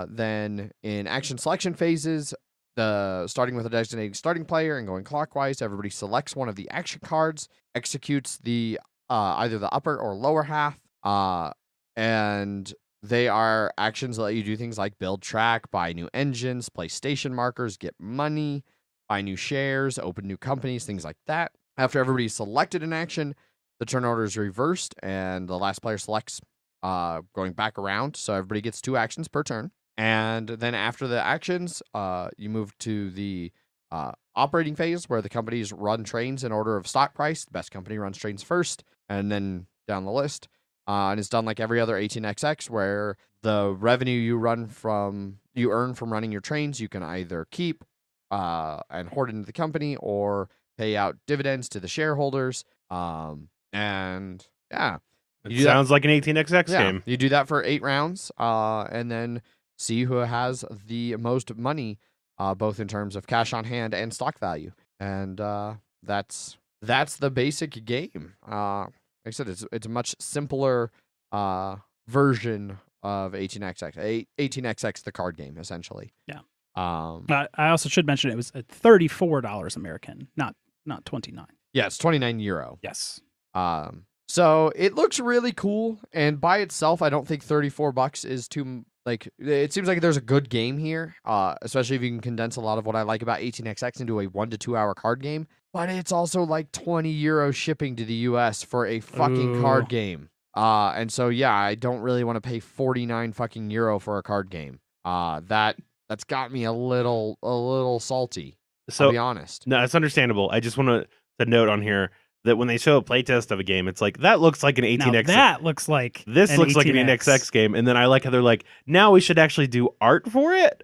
Then in action selection phases, starting with a designated starting player and going clockwise, everybody selects one of the action cards, executes the either the upper or lower half, and they are actions that let you do things like build track, buy new engines, place station markers, get money, buy new shares, open new companies, things like that. After everybody's selected an action, the turn order is reversed, and the last player selects going back around, so everybody gets 2 actions per turn. And then after the actions, you move to the operating phase, where the companies run trains in order of stock price. The best company runs trains first, and then down the list. And it's done like every other 18xx, where the revenue you earn from running your trains, you can either keep and hoard into the company, or pay out dividends to the shareholders. And yeah, It sounds like an 18xx yeah, game. you do that for 8 rounds, and then see who has the most money, both in terms of cash on hand and stock value. And that's the basic game. Like I said, it's a much simpler version of 18xx. 18xx, the card game, essentially. Yeah. I also should mention it was at $34 American, not 29. Yeah, it's 29 euro. Yes. So it looks really cool, and by itself, I don't think $34 is too. Like, it seems like there's a good game here, especially if you can condense a lot of what I like about 18xx into a 1 to 2 hour card game. But it's also like 20 euro shipping to the US for a fucking card game. And so, yeah, I don't really want to pay 49 fucking euro for a card game. That's got me a little salty, So, I'll be honest. No, it's understandable. I just want to note on here that when they show a playtest of a game, it's like, that looks like an 18xx. That looks like this looks like an 18xx game. And then I like how they're like, now we should actually do art for it.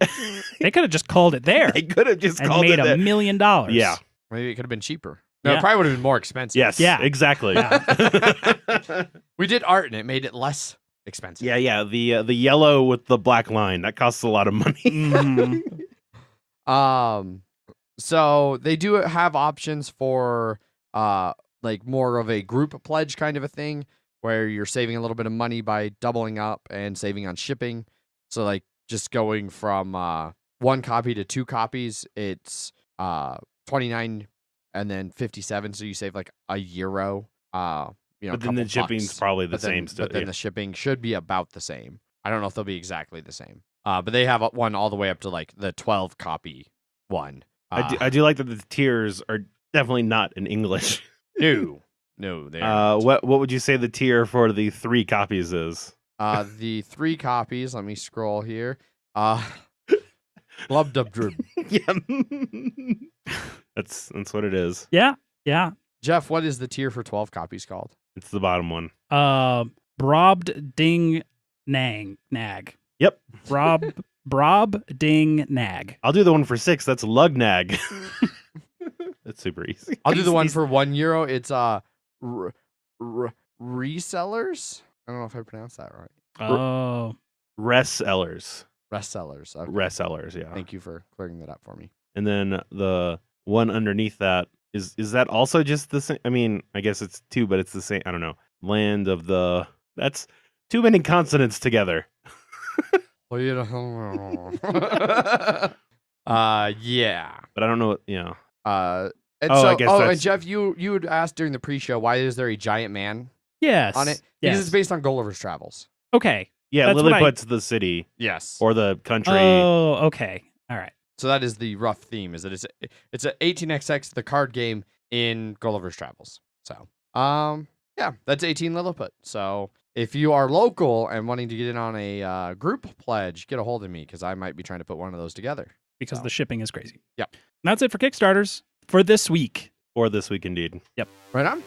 They could have just called it there. They could have just and called made it $1 million. Yeah. Maybe it could have been cheaper. No, Yeah. it probably would have been more expensive. Yes. Yeah. Exactly. Yeah. We did art, and it made it less expensive. Yeah. The yellow with the black line, that costs a lot of money. Mhm. So they do have options for like more of a group pledge kind of a thing, where you're saving a little bit of money by doubling up and saving on shipping. So like just going from 1 copy to 2 copies, it's 29 and then 57, so you save like €1. But then the shipping's probably the same still. But then the shipping should be about the same. I don't know if they'll be exactly the same. But they have one all the way up to like the 12 copy one. I do like that the tiers are definitely not in English. No, they are not. What would you say the tier for the 3 copies is? The 3 copies, let me scroll here. Blub dub drub. Yeah. That's what it is. Yeah. Jeff, what is the tier for 12 copies called? It's the bottom one. Brob ding nag. Yep. Brob ding nag. I'll do the one for 6. That's Lugnag. That's super easy. I'll do the one for €1. It's resellers. I don't know if I pronounced that right. Oh. Resellers. Resellers. Okay. Resellers, yeah. Thank you for clearing that up for me. And then the one underneath that is that also just the same? I mean, I guess it's 2, but it's the same. I don't know. Land of the. That's too many consonants together. Well, you know. Yeah. But I don't know what, you know. And I guess and Jeff, you would ask during the pre-show, why is there a giant man Yes. on it? Yes. Because it's based on Gulliver's Travels. Okay. Yeah, That's what Lilliput's the city Yes. or the country. Oh, okay. All right. So that is the rough theme, is that it's a 18xx, the card game, in Gulliver's Travels. So, yeah, that's 18 Lilliput. So if you are local and wanting to get in on a group pledge, get a hold of me because I might be trying to put one of those together. Because the shipping is crazy. Yep. And that's it for Kickstarters for this week. Or this week, indeed. Yep. Right on.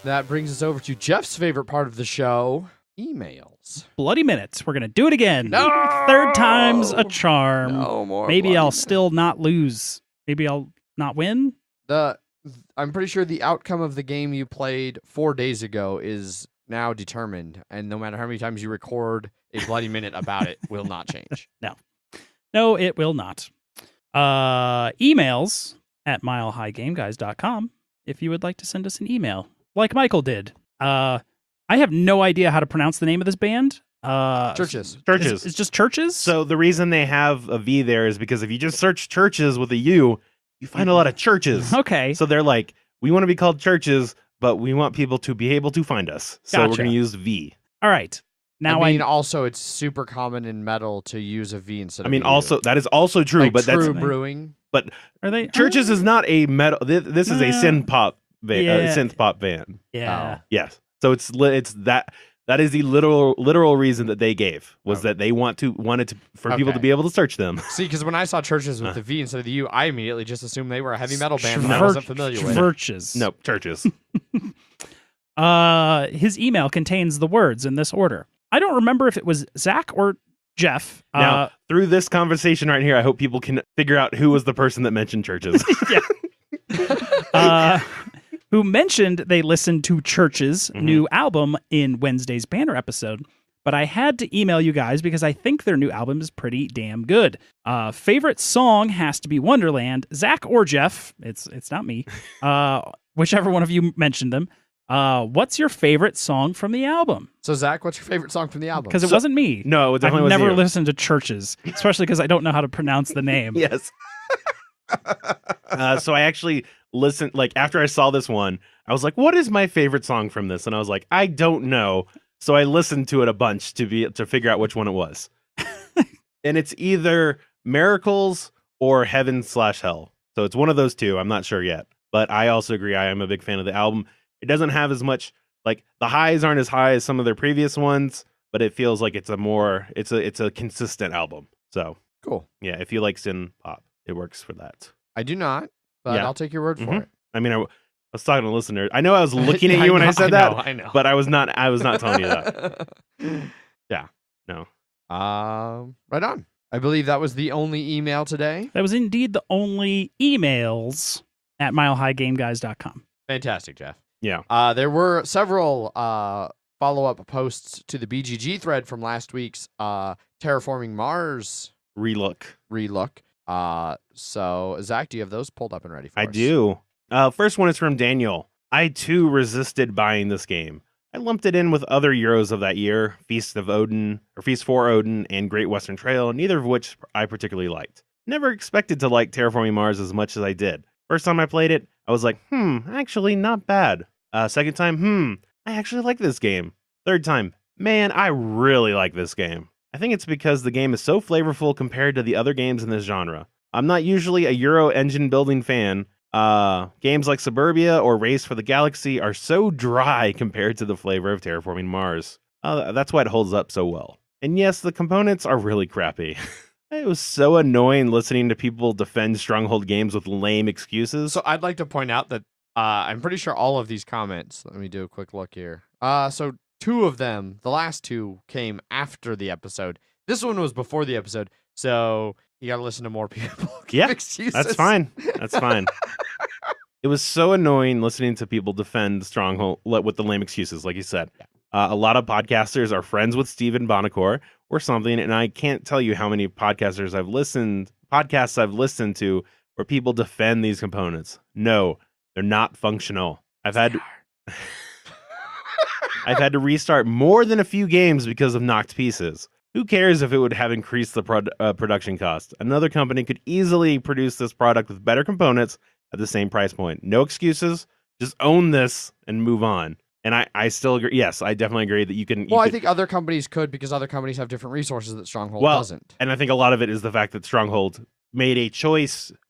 That brings us over to Jeff's favorite part of the show, emails. Bloody minutes. We're going to do it again. No! Third time's a charm. No more. Maybe bloody I'll minutes. still not lose. Maybe I'll not win. I'm pretty sure the outcome of the game you played 4 days ago is now determined, and no matter how many times you record a bloody minute about it, will not change. No, it will not. Emails at milehighgameguys.com if you would like to send us an email, like Michael did. I have no idea how to pronounce the name of this band. Churches. Churches. It's just Churches? So the reason they have a V there is because if you just search churches with a U, you find a lot of churches. Okay. So they're like, we want to be called churches, but we want people to be able to find us. So we're Gotcha. going to use V. All right. Now I mean, also, it's super common in metal to use a V instead of I mean, a U. also, that is also true, like but True that's Brewing. are they churches is not a metal. This is a Yeah. synth pop Yeah. synth pop band. Yeah. Yes. So it's that is the literal reason that they gave was Okay. that they wanted for people to Okay. be able to search them. See, because when I saw Churches with the V instead of the U, I immediately just assumed they were a heavy metal band that I Church- wasn't familiar with. Churches. No, churches. His email contains the words in this order. I don't remember if it was Zach or Jeff. Now, through this conversation right here, I hope people can figure out who was the person that mentioned churches. Who mentioned they listened to Church's Mhm. new album in Wednesday's Banner episode. But I had to email you guys because I think their new album is pretty damn good. Favorite song has to be Wonderland. Zach or Jeff, it's not me. Whichever one of you mentioned them. What's your favorite song from the album? So, Zach, what's your favorite song from the album? Because it wasn't me. No, it definitely I've was never you. listened to Churches, especially because I don't know how to pronounce the name. Yes. So I actually listened, like after I saw this one, I was like, what is my favorite song from this? And I was like, I don't know. So I listened to it a bunch to figure out which one it was. And it's either Miracles or Heaven/Hell. So it's one of those two. I'm not sure yet. But I also agree. I am a big fan of the album. It doesn't have as much, like the highs aren't as high as some of their previous ones, but it feels like it's a consistent album. So Cool. yeah, if you like synth pop, it works for that. I do not, but Yeah. I'll take your word for Mhm. it. I mean, I was talking to listeners. I know I was looking at I you when know, I said that, I know. but I was not telling you that. Yeah. No. Right on. I believe that was the only email today. That was indeed the only emails at milehighgameguys.com. Fantastic, Jeff. Yeah. There were several follow-up posts to the BGG thread from last week's Terraforming Mars Relook. relook. So, Zach, do you have those pulled up and ready for us? I do. First one is from Daniel. I too resisted buying this game. I lumped it in with other Euros of that year, Feast for Odin, and Great Western Trail, neither of which I particularly liked. Never expected to like Terraforming Mars as much as I did. First time I played it, I was like, actually not bad. Second time, I actually like this game. Third time, man, I really like this game. I think it's because the game is so flavorful compared to the other games in this genre. I'm not usually a Euro engine building fan. Games like Suburbia or Race for the Galaxy are so dry compared to the flavor of Terraforming Mars. That's why it holds up so well. And yes, the components are really crappy. It was so annoying listening to people defend Stronghold games with lame excuses. So, I'd like to point out that I'm pretty sure all of these comments, let me do a quick look here. So, two of them, the last two, came after the episode. This one was before the episode, so you got to listen to more people give Yeah, excuses. That's fine. That's fine. It was so annoying listening to people defend Stronghold with the lame excuses, like you said. A lot of podcasters are friends with Stephen Bonacore or something, and I can't tell you how many podcasts I've listened to where people defend these components. No, they're not functional. I've had to restart more than a few games because of knocked pieces. Who cares if it would have increased the production cost? Another company could easily produce this product with better components at the same price point. No excuses. Just own this and move on. And I still agree. Yes, I definitely agree that you can. Well, I think other companies could because other companies have different resources that Stronghold doesn't. And I think a lot of it is the fact that Stronghold made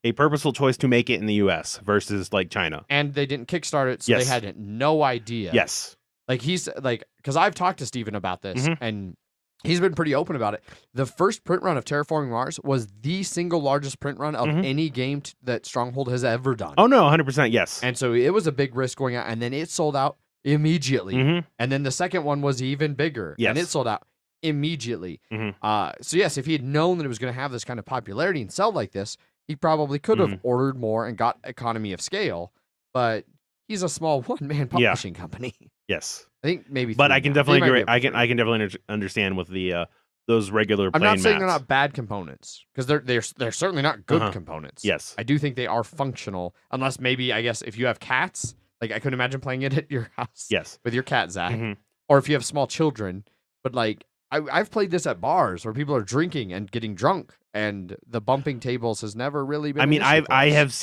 a purposeful choice to make it in the US versus like China. And they didn't kickstart it, so Yes. they had no idea. Yes. Like he's like, because I've talked to Steven about this, and he's been pretty open about it. The first print run of Terraforming Mars was the single largest print run of any game that Stronghold has ever done. Oh no, 100% yes. And so it was a big risk going out, and then it sold out immediately. And then the second one was even bigger, and it sold out immediately. So yes, if he had known that it was going to have this kind of popularity and sell like this, he probably could have ordered more and got economy of scale. But he's a small one-man publishing company. Yes. I think maybe. But I can definitely agree. I can can definitely understand with the those regular. I'm not saying they're mats. not bad components, because they're certainly not good components. Yes. I do think they are functional, unless maybe, I guess, if you have cats, like I couldn't imagine playing it at your house. Yes. With your cat, Zach, or if you have small children. But like I've played this at bars where people are drinking and getting drunk, and the bumping tables has never really been. I mean, an issue for I us. have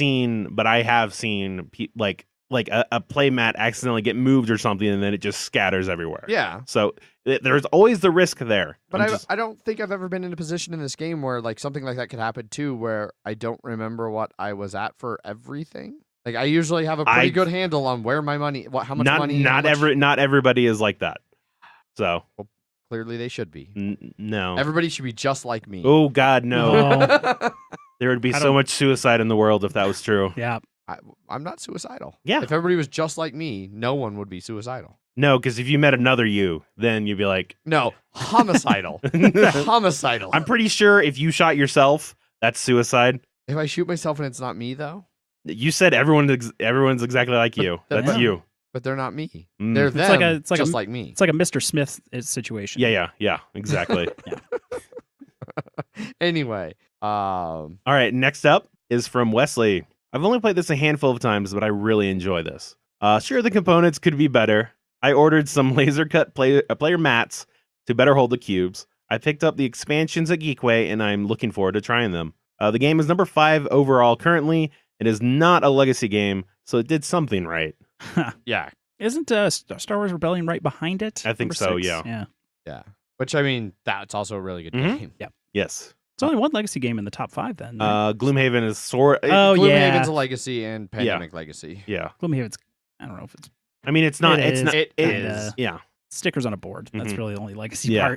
seen like a play mat accidentally get moved or something, and then it just scatters everywhere. Yeah. So there's always the risk there. But I don't think I've ever been in a position in this game where like something like that could happen too, where I don't remember what I was at for everything. Like I usually have a pretty good handle on where my money, how much money. Not everybody is like that. So clearly they should be. No. Everybody should be just like me. Oh God, no. Oh, There would be so much suicide in the world if that was true. yeah. I'm not suicidal. Yeah. If everybody was just like me, no one would be suicidal. No, because if you met another you, then you'd be like, No, homicidal. Homicidal. I'm pretty sure if you shot yourself, that's suicide. If I shoot myself and it's not me though, You said everyone's exactly like you. But That's you. but they're not me. Mm. They're It's them, like just like me. It's like a Mr. Smith situation. Yeah, exactly. Anyway, All right, next up is from Wesley. I've only played this a handful of times, but I really enjoy this. Sure, the components could be better. I ordered some laser cut player mats to better hold the cubes. I picked up the expansions at Geekway, and I'm looking forward to trying them. The game is number 5 overall currently. It is not a legacy game, so it did something right. yeah, Isn't Star Wars Rebellion right behind it? I think Number so, 6? yeah. yeah. Which I mean, that's also a really good Mhm. game. Yes. It's only one legacy game in the top 5 then. Right? Gloomhaven is sort. Oh, Gloomhaven's yeah. a legacy and Pandemic legacy. Yeah. Gloomhaven's, I don't know if it's I mean, it's not. It it's is. not. It Kinda. is. Yeah. stickers on a board. That's Mhm. really the only legacy Yeah.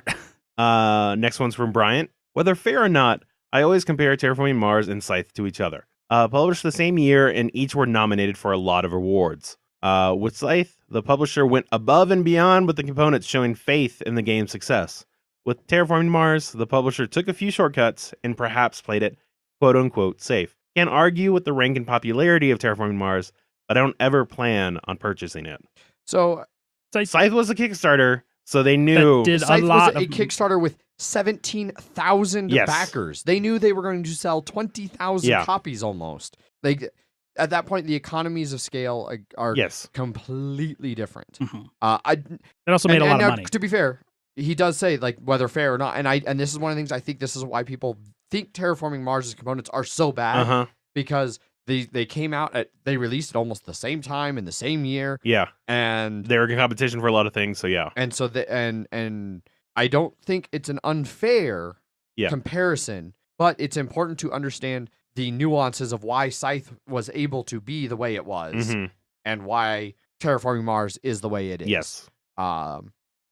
part. Next one's from Bryant. Whether fair or not, I always compare Terraforming Mars and Scythe to each other. Published the same year, and each were nominated for a lot of awards. With Scythe, the publisher went above and beyond with the components, showing faith in the game's success. With Terraforming Mars, the publisher took a few shortcuts and perhaps played it quote-unquote safe. Can't argue with the rank and popularity of Terraforming Mars, but I don't ever plan on purchasing it. So Scythe was a Kickstarter, so they knew. That did Scythe a lot was a of Kickstarter with 17,000 Yes. backers. They knew they were going to sell 20,000 Yeah. copies almost. Like at that point, the economies of scale are Yes. completely different. Mhm. It also made a lot of money. To be fair, he does say like whether fair or not, and this is one of the things I think this is why people think Terraforming Mars' components are so bad Uh-huh. because they came out they released at almost the same time in the same year, Yeah. and They were in competition for a lot of things, so yeah. and so and I don't think it's an unfair Yeah. comparison, but it's important to understand the nuances of why Scythe was able to be the way it was Mhm. and why Terraforming Mars is the way it is. Yes.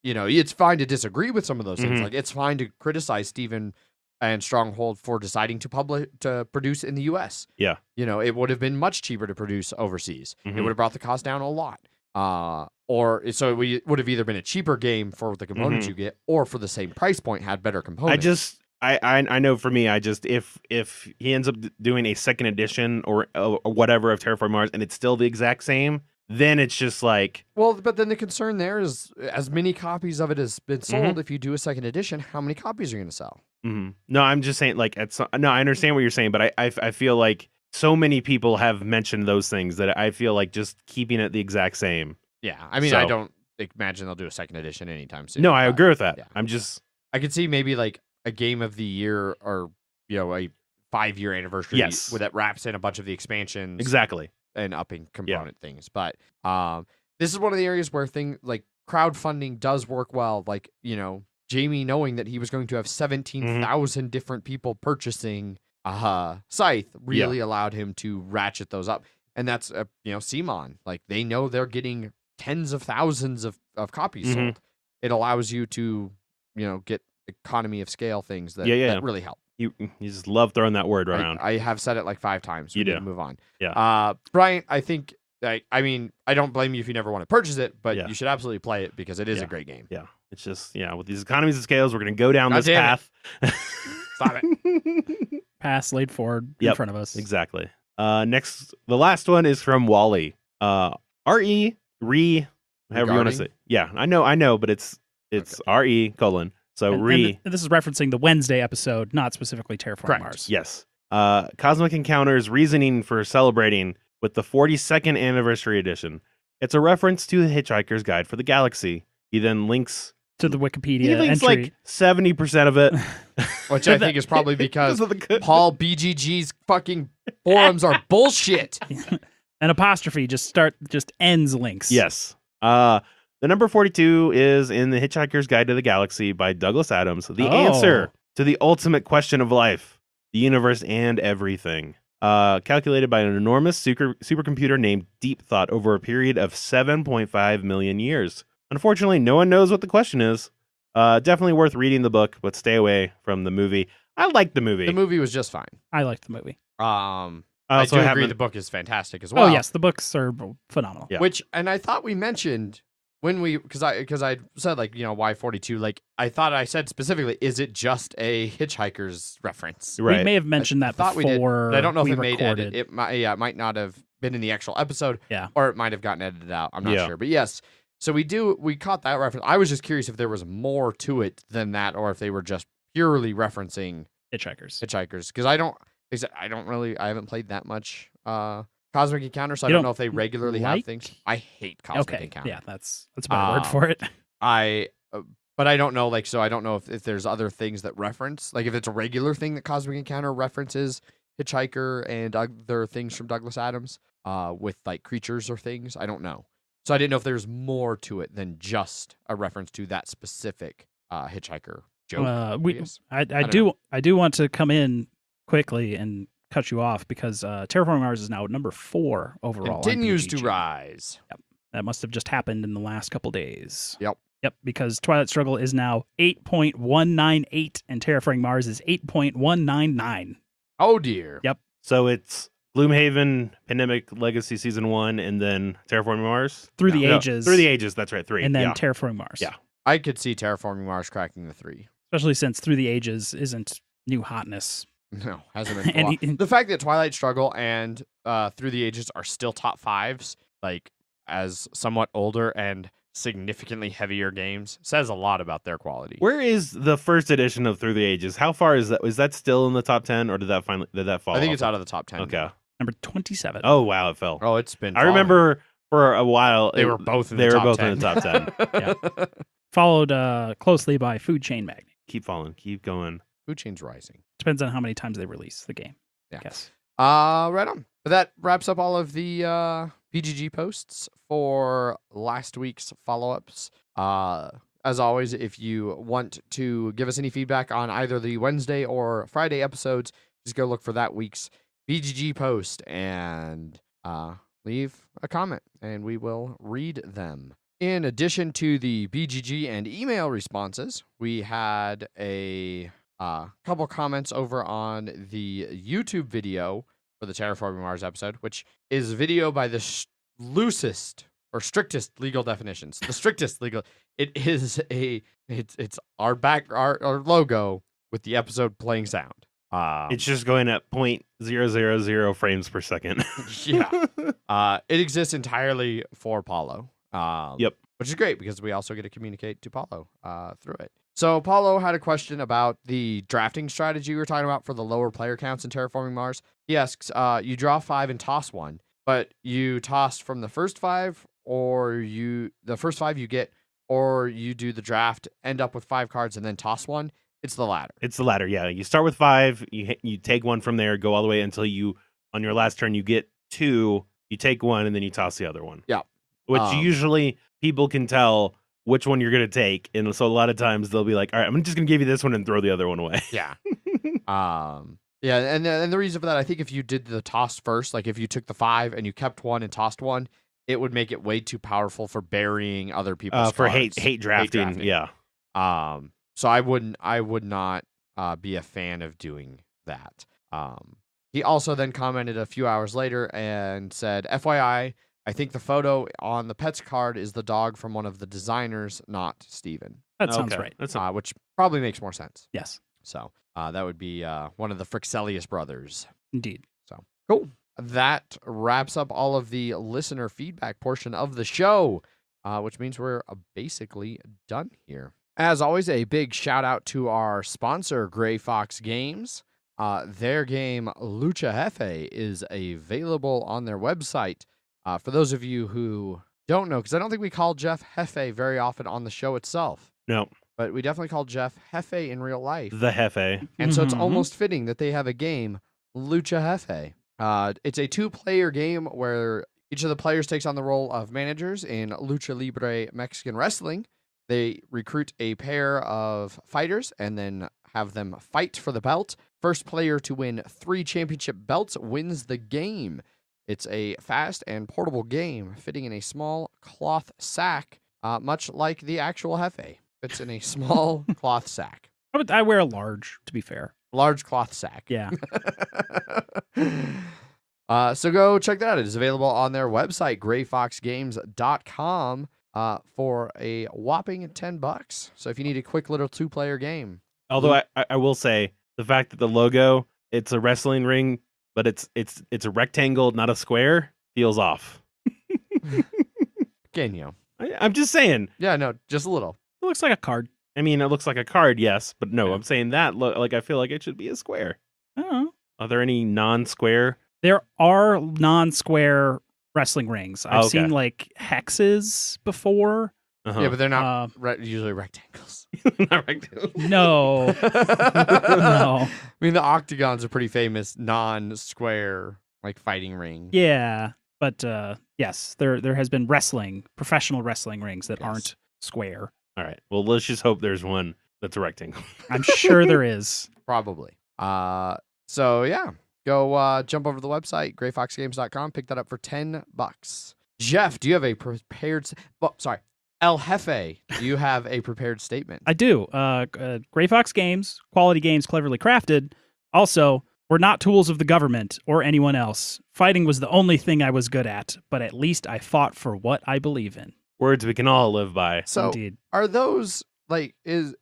It's fine to disagree with some of those things. Mhm. Like it's fine to criticize Steven and Stronghold for deciding to produce in the US. Yeah. It would have been much cheaper to produce overseas. It Mhm. would have brought the cost down a lot. So it would have either been a cheaper game for the components Mhm. you get, or for the same price point had better components. I know for me, if he ends up doing a second edition or whatever of Terraforming Mars and it's still the exact same, then it's just like, Well, but then the concern there is as many copies of it has been sold. Mm-hmm. If you do a second edition, how many copies are you going to sell? no, I'm just saying like, no, I understand what you're saying, but I feel like so many people have mentioned those things that I feel like just keeping it the exact same. Yeah, I mean, I So- don't imagine they'll do a second edition anytime soon. No, I but agree with that. yeah. I I could see maybe like a game of the year or a 5-year anniversary Yes. where that wraps in a bunch of the expansions exactly. and upping component things. But this is one of the areas where like crowdfunding does work well. Like, Jamie knowing that he was going to have 17,000 different people purchasing Scythe really allowed him to ratchet those up. And that's, CMON. Like, they know they're getting tens of thousands of copies sold. It allows you to, get economy of scale things that really help. You just love throwing that word around. I have said it like 5 times. We You need do. to move on. Yeah. Brian, I think, I don't blame you if you never want to purchase it, but Yeah. you should absolutely play it because it is a great game. Yeah. It's just, with these economies of scales, we're going to go down God this damn path. Stop it. Pass laid forward in front of us. Exactly. Next, the last one is from Wally. R-E, re, however you want to say. Yeah, I know, but it's R-E, colon. So And this is referencing the Wednesday episode, not specifically Terraforming Correct. Mars. Yes. Cosmic Encounters reasoning for celebrating with the 42nd anniversary edition. It's a reference to the Hitchhiker's Guide for the Galaxy. He then links To the Wikipedia he links entry. like 70% of it. Which I think is probably because Paul BGG's fucking forums are bullshit. An apostrophe just ends links. Yes. The number 42 is in The Hitchhiker's Guide to the Galaxy by Douglas Adams. The answer to the ultimate question of life, the universe, and everything. Calculated by an enormous supercomputer named Deep Thought over a period of 7.5 million years. Unfortunately, no one knows what the question is. Definitely worth reading the book, but stay away from the movie. I liked the movie. The movie was just fine. I liked the movie. I do agree the book is fantastic as well. Oh, yes. The books are phenomenal. Yeah. And I thought we mentioned when because I said why 42, like I thought I said specifically, is it just a Hitchhiker's reference? Right. We may have mentioned that thought before. we did, but I don't know if it made recorded. edit. It might not have been in the actual episode. Yeah. Or it might have gotten edited out. I'm not sure. But yes. So we caught that reference. I was just curious if there was more to it than that, or if they were just purely referencing Hitchhikers. Because I haven't played that much Cosmic Encounter, so I don't know if they regularly have things. I hate Cosmic Encounter. Yeah, that's a better word for it. But I don't know, so I don't know if there's other things that reference, like if it's a regular thing that Cosmic Encounter references Hitchhiker and other things from Douglas Adams with like creatures or things. I don't know. So I didn't know if there's more to it than just a reference to that specific Hitchhiker joke. I do want to come in quickly and cut you off because Terraforming Mars is now at number 4 overall. Continues to BGG. rise. Yep. That must have just happened in the last couple days. Yep. Yep, because Twilight Struggle is now 8.198 and Terraforming Mars is 8.199. Oh dear. Yep. So it's Gloomhaven, Pandemic Legacy Season 1, and then Terraforming Mars? Through the Ages. Through the Ages, that's right, 3. And then Terraforming Mars. Yeah. I could see Terraforming Mars cracking the 3. Especially since Through the Ages isn't new hotness. No, hasn't been. The fact that Twilight Struggle and Through the Ages are still top 5s, like as somewhat older and significantly heavier games, says a lot about their quality. Where is the first edition of Through the Ages? How far is that? Is that still in the top 10, or did that fall? I think off? it's out of the top 10. Okay. Number 27. Oh wow, it fell. Oh, it's been. I remember for a while they were both in the top 10. in the top 10. Followed closely by Food Chain Magnate. Keep falling, keep going. Food Chain's rising. Depends on how many times they release the game. Yeah. Yes. Right on. But that wraps up all of the BGG posts for last week's follow-ups. As always, if you want to give us any feedback on either the Wednesday or Friday episodes, just go look for that week's BGG post and leave a comment, and we will read them. In addition to the BGG and email responses, we had a couple comments over on the YouTube video for the Terraforming Mars episode, which is video by the loosest or strictest legal definitions. The strictest legal. It is it's our logo with the episode playing sound. It's just going at 0.000 frames per second. Yeah. It exists entirely for Paulo. Yep. Which is great because we also get to communicate to Paulo through it. So Paulo had a question about the drafting strategy we were talking about for the lower player counts in Terraforming Mars. He asks, you draw 5 and toss 1, but you toss from the first 5, or the first 5 you get, or you do the draft, end up with 5 cards, and then toss 1. It's the latter. It's the latter, yeah. You start with 5, you take 1 from there, go all the way until you, on your last turn, you get 2, you take 1, and then you toss the other one. Yeah. Which usually people can tell which one you're going to take. And so a lot of times they'll be like, all right, I'm just going to give you this one and throw the other one away. Yeah. Yeah, and the reason for that, I think if you did the toss first, like if you took the 5 and you kept 1 and tossed 1, it would make it way too powerful for burying other people's for cards. hate drafting. Yeah. So I would not be a fan of doing that. He also then commented a few hours later and said, FYI, I think the photo on the pets card is the dog from one of the designers, not Steven. That sounds right. That's Which probably makes more sense. Yes, So that would be one of the Frixelius brothers. indeed. So cool. That wraps up all of the listener feedback portion of the show, which means we're basically done here. As always, a big shout out to our sponsor, Gray Fox Games. Their game, Lucha Jefe, is available on their website. For those of you who don't know, because I don't think we call Jeff Jefe very often on the show itself. No. But we definitely call Jeff Jefe in real life. The Jefe. And so it's Mhm. almost fitting that they have a game, Lucha Jefe. It's a 2-player game where each of the players takes on the role of managers in Lucha Libre Mexican wrestling. They recruit a pair of fighters and then have them fight for the belt. First player to win 3 championship belts wins the game. It's a fast and portable game fitting in a small cloth sack, much like the actual Jefe. It's in a small cloth sack. I wear a large, to be fair. Large cloth sack. Yeah. So go check that out. It is available on their website, grayfoxgames.com, for a whopping $10. So if you need a quick little 2-player game. Although I will say the fact that the logo, it's a wrestling ring, but it's a rectangle, not a square, feels off. Can you? I'm just saying. Yeah, no, just a little. It looks like a card. I mean, it looks like a card, yes, but no, Yeah. I'm saying that I feel like it should be a square. I don't know. Are there any non-square? There are non-square wrestling rings. I've Okay. seen like hexes before. Uh-huh. Yeah, but they're not usually rectangles. Not rectangle. No. No. I mean, the octagons are pretty famous non-square like fighting ring. Yeah, but yes, there has been professional wrestling rings that Yes. aren't square. All right. Well, let's just hope there's one that's a rectangle. I'm sure there is. Probably. So yeah, go jump over to the website, grayfoxgames.com, pick that up for $10. Jeff, do you have a prepared El Jefe, do you have a prepared statement? I do. Gray Fox Games, quality games cleverly crafted. Also, we're not tools of the government or anyone else. Fighting was the only thing I was good at, but at least I fought for what I believe in. Words we can all live by. So Indeed. are those like is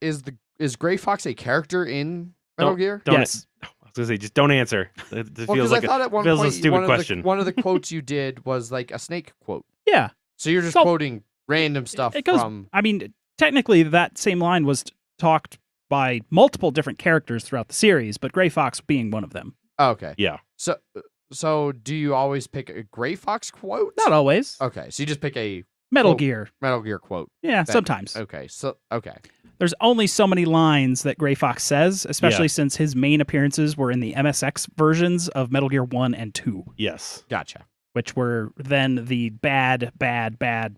Gray Fox a character in Metal Gear? Don't, Yes. I was gonna say, just don't answer. It Well, feels because like I thought at one feels a point stupid question. one of the quotes you did was like a snake quote. Yeah. So you're just So- quoting random stuff It goes- from. I mean, technically, that same line was talked by multiple different characters throughout the series, but Gray Fox being one of them. Oh, okay. Yeah. So do you always pick a Gray Fox quote? Not always. Okay, so you just pick a Metal oh. Gear. Metal Gear quote. Yeah, That- sometimes. Okay. So okay. There's only so many lines that Gray Fox says, especially since his main appearances were in the MSX versions of Metal Gear 1 and 2, Yes. Gotcha. which were then the bad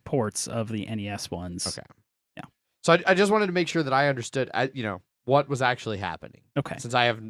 ports of the NES ones. Okay. Yeah. So I just wanted to make sure that I understood, what was actually happening. Okay. Since I have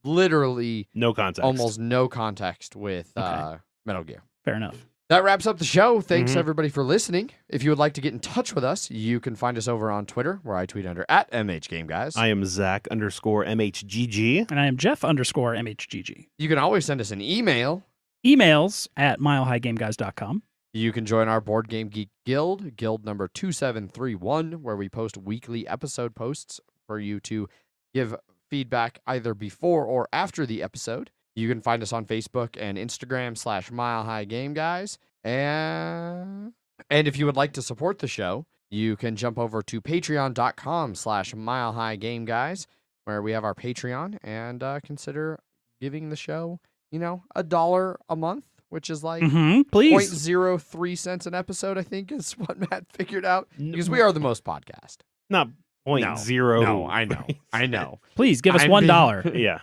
literally No context. almost no context with Okay. Metal Gear. Fair enough. That wraps up the show. Thanks Mhm. everybody for listening. If you would like to get in touch with us, you can find us over on Twitter, where I tweet under @MHGameGuys. I am Zach_MHGG. And I am Jeff_MHGG. You can always send us an email. Emails at milehighgameguys.com. You can join our Board Game Geek Guild, guild number 2731, where we post weekly episode posts for you to give feedback either before or after the episode. You can find us on Facebook and Instagram /MileHighGameGuys. And if you would like to support the show, you can jump over to patreon.com /MileHighGameGuys, where we have our Patreon, and consider giving the show, $1 a month, which is like Please. 0.03 cents an episode, I think is what Matt figured out. Because we are the most podcast. Not point zero. No, I know. Please give us I'm $1. Yeah.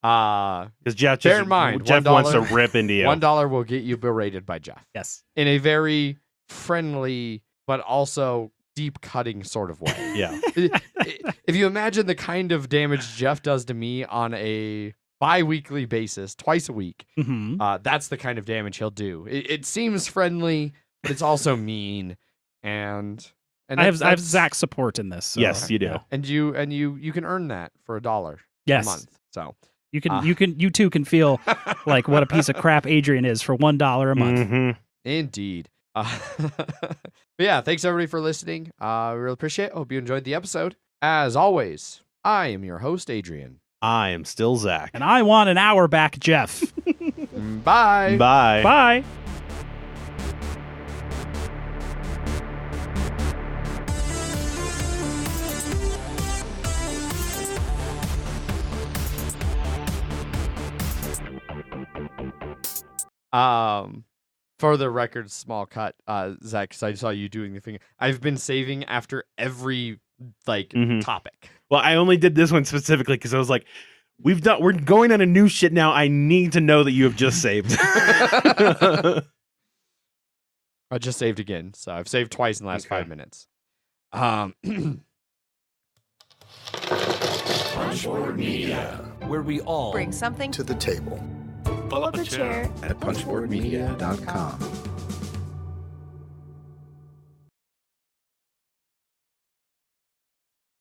Because Jeff bear in mind, Jeff $1 wants to rip into you. $1 will get you berated by Jeff Yes. in a very friendly but also deep cutting sort of way. Yeah. If you imagine the kind of damage Jeff does to me on a bi-weekly basis, twice a week, Hmm. that's the kind of damage he'll do. It seems friendly, but it's also mean, and I have that's- Zach's support in this. So, Yes, you do. yeah. and you can earn that for $1 Yes. a month. So You too can feel like what a piece of crap Adrian is for $1 a month. Mhm. indeed. But yeah, thanks everybody for listening. We really appreciate it. Hope you enjoyed the episode. As always, I am your host, Adrian. I am still Zach. And I want an hour back, Jeff. Bye. Bye. Bye. For the record, small cut, Zach, 'cause I saw you doing the thing. I've been saving after every Mhm. topic. Well, I only did this one specifically because I was like, we're going on a new shit now. I need to know that you have just saved. I just saved again, so I've saved twice in the last Okay. 5 minutes. Punchboard Media, where we all Bring something to the table pull up a chair at punchboardmedia.com.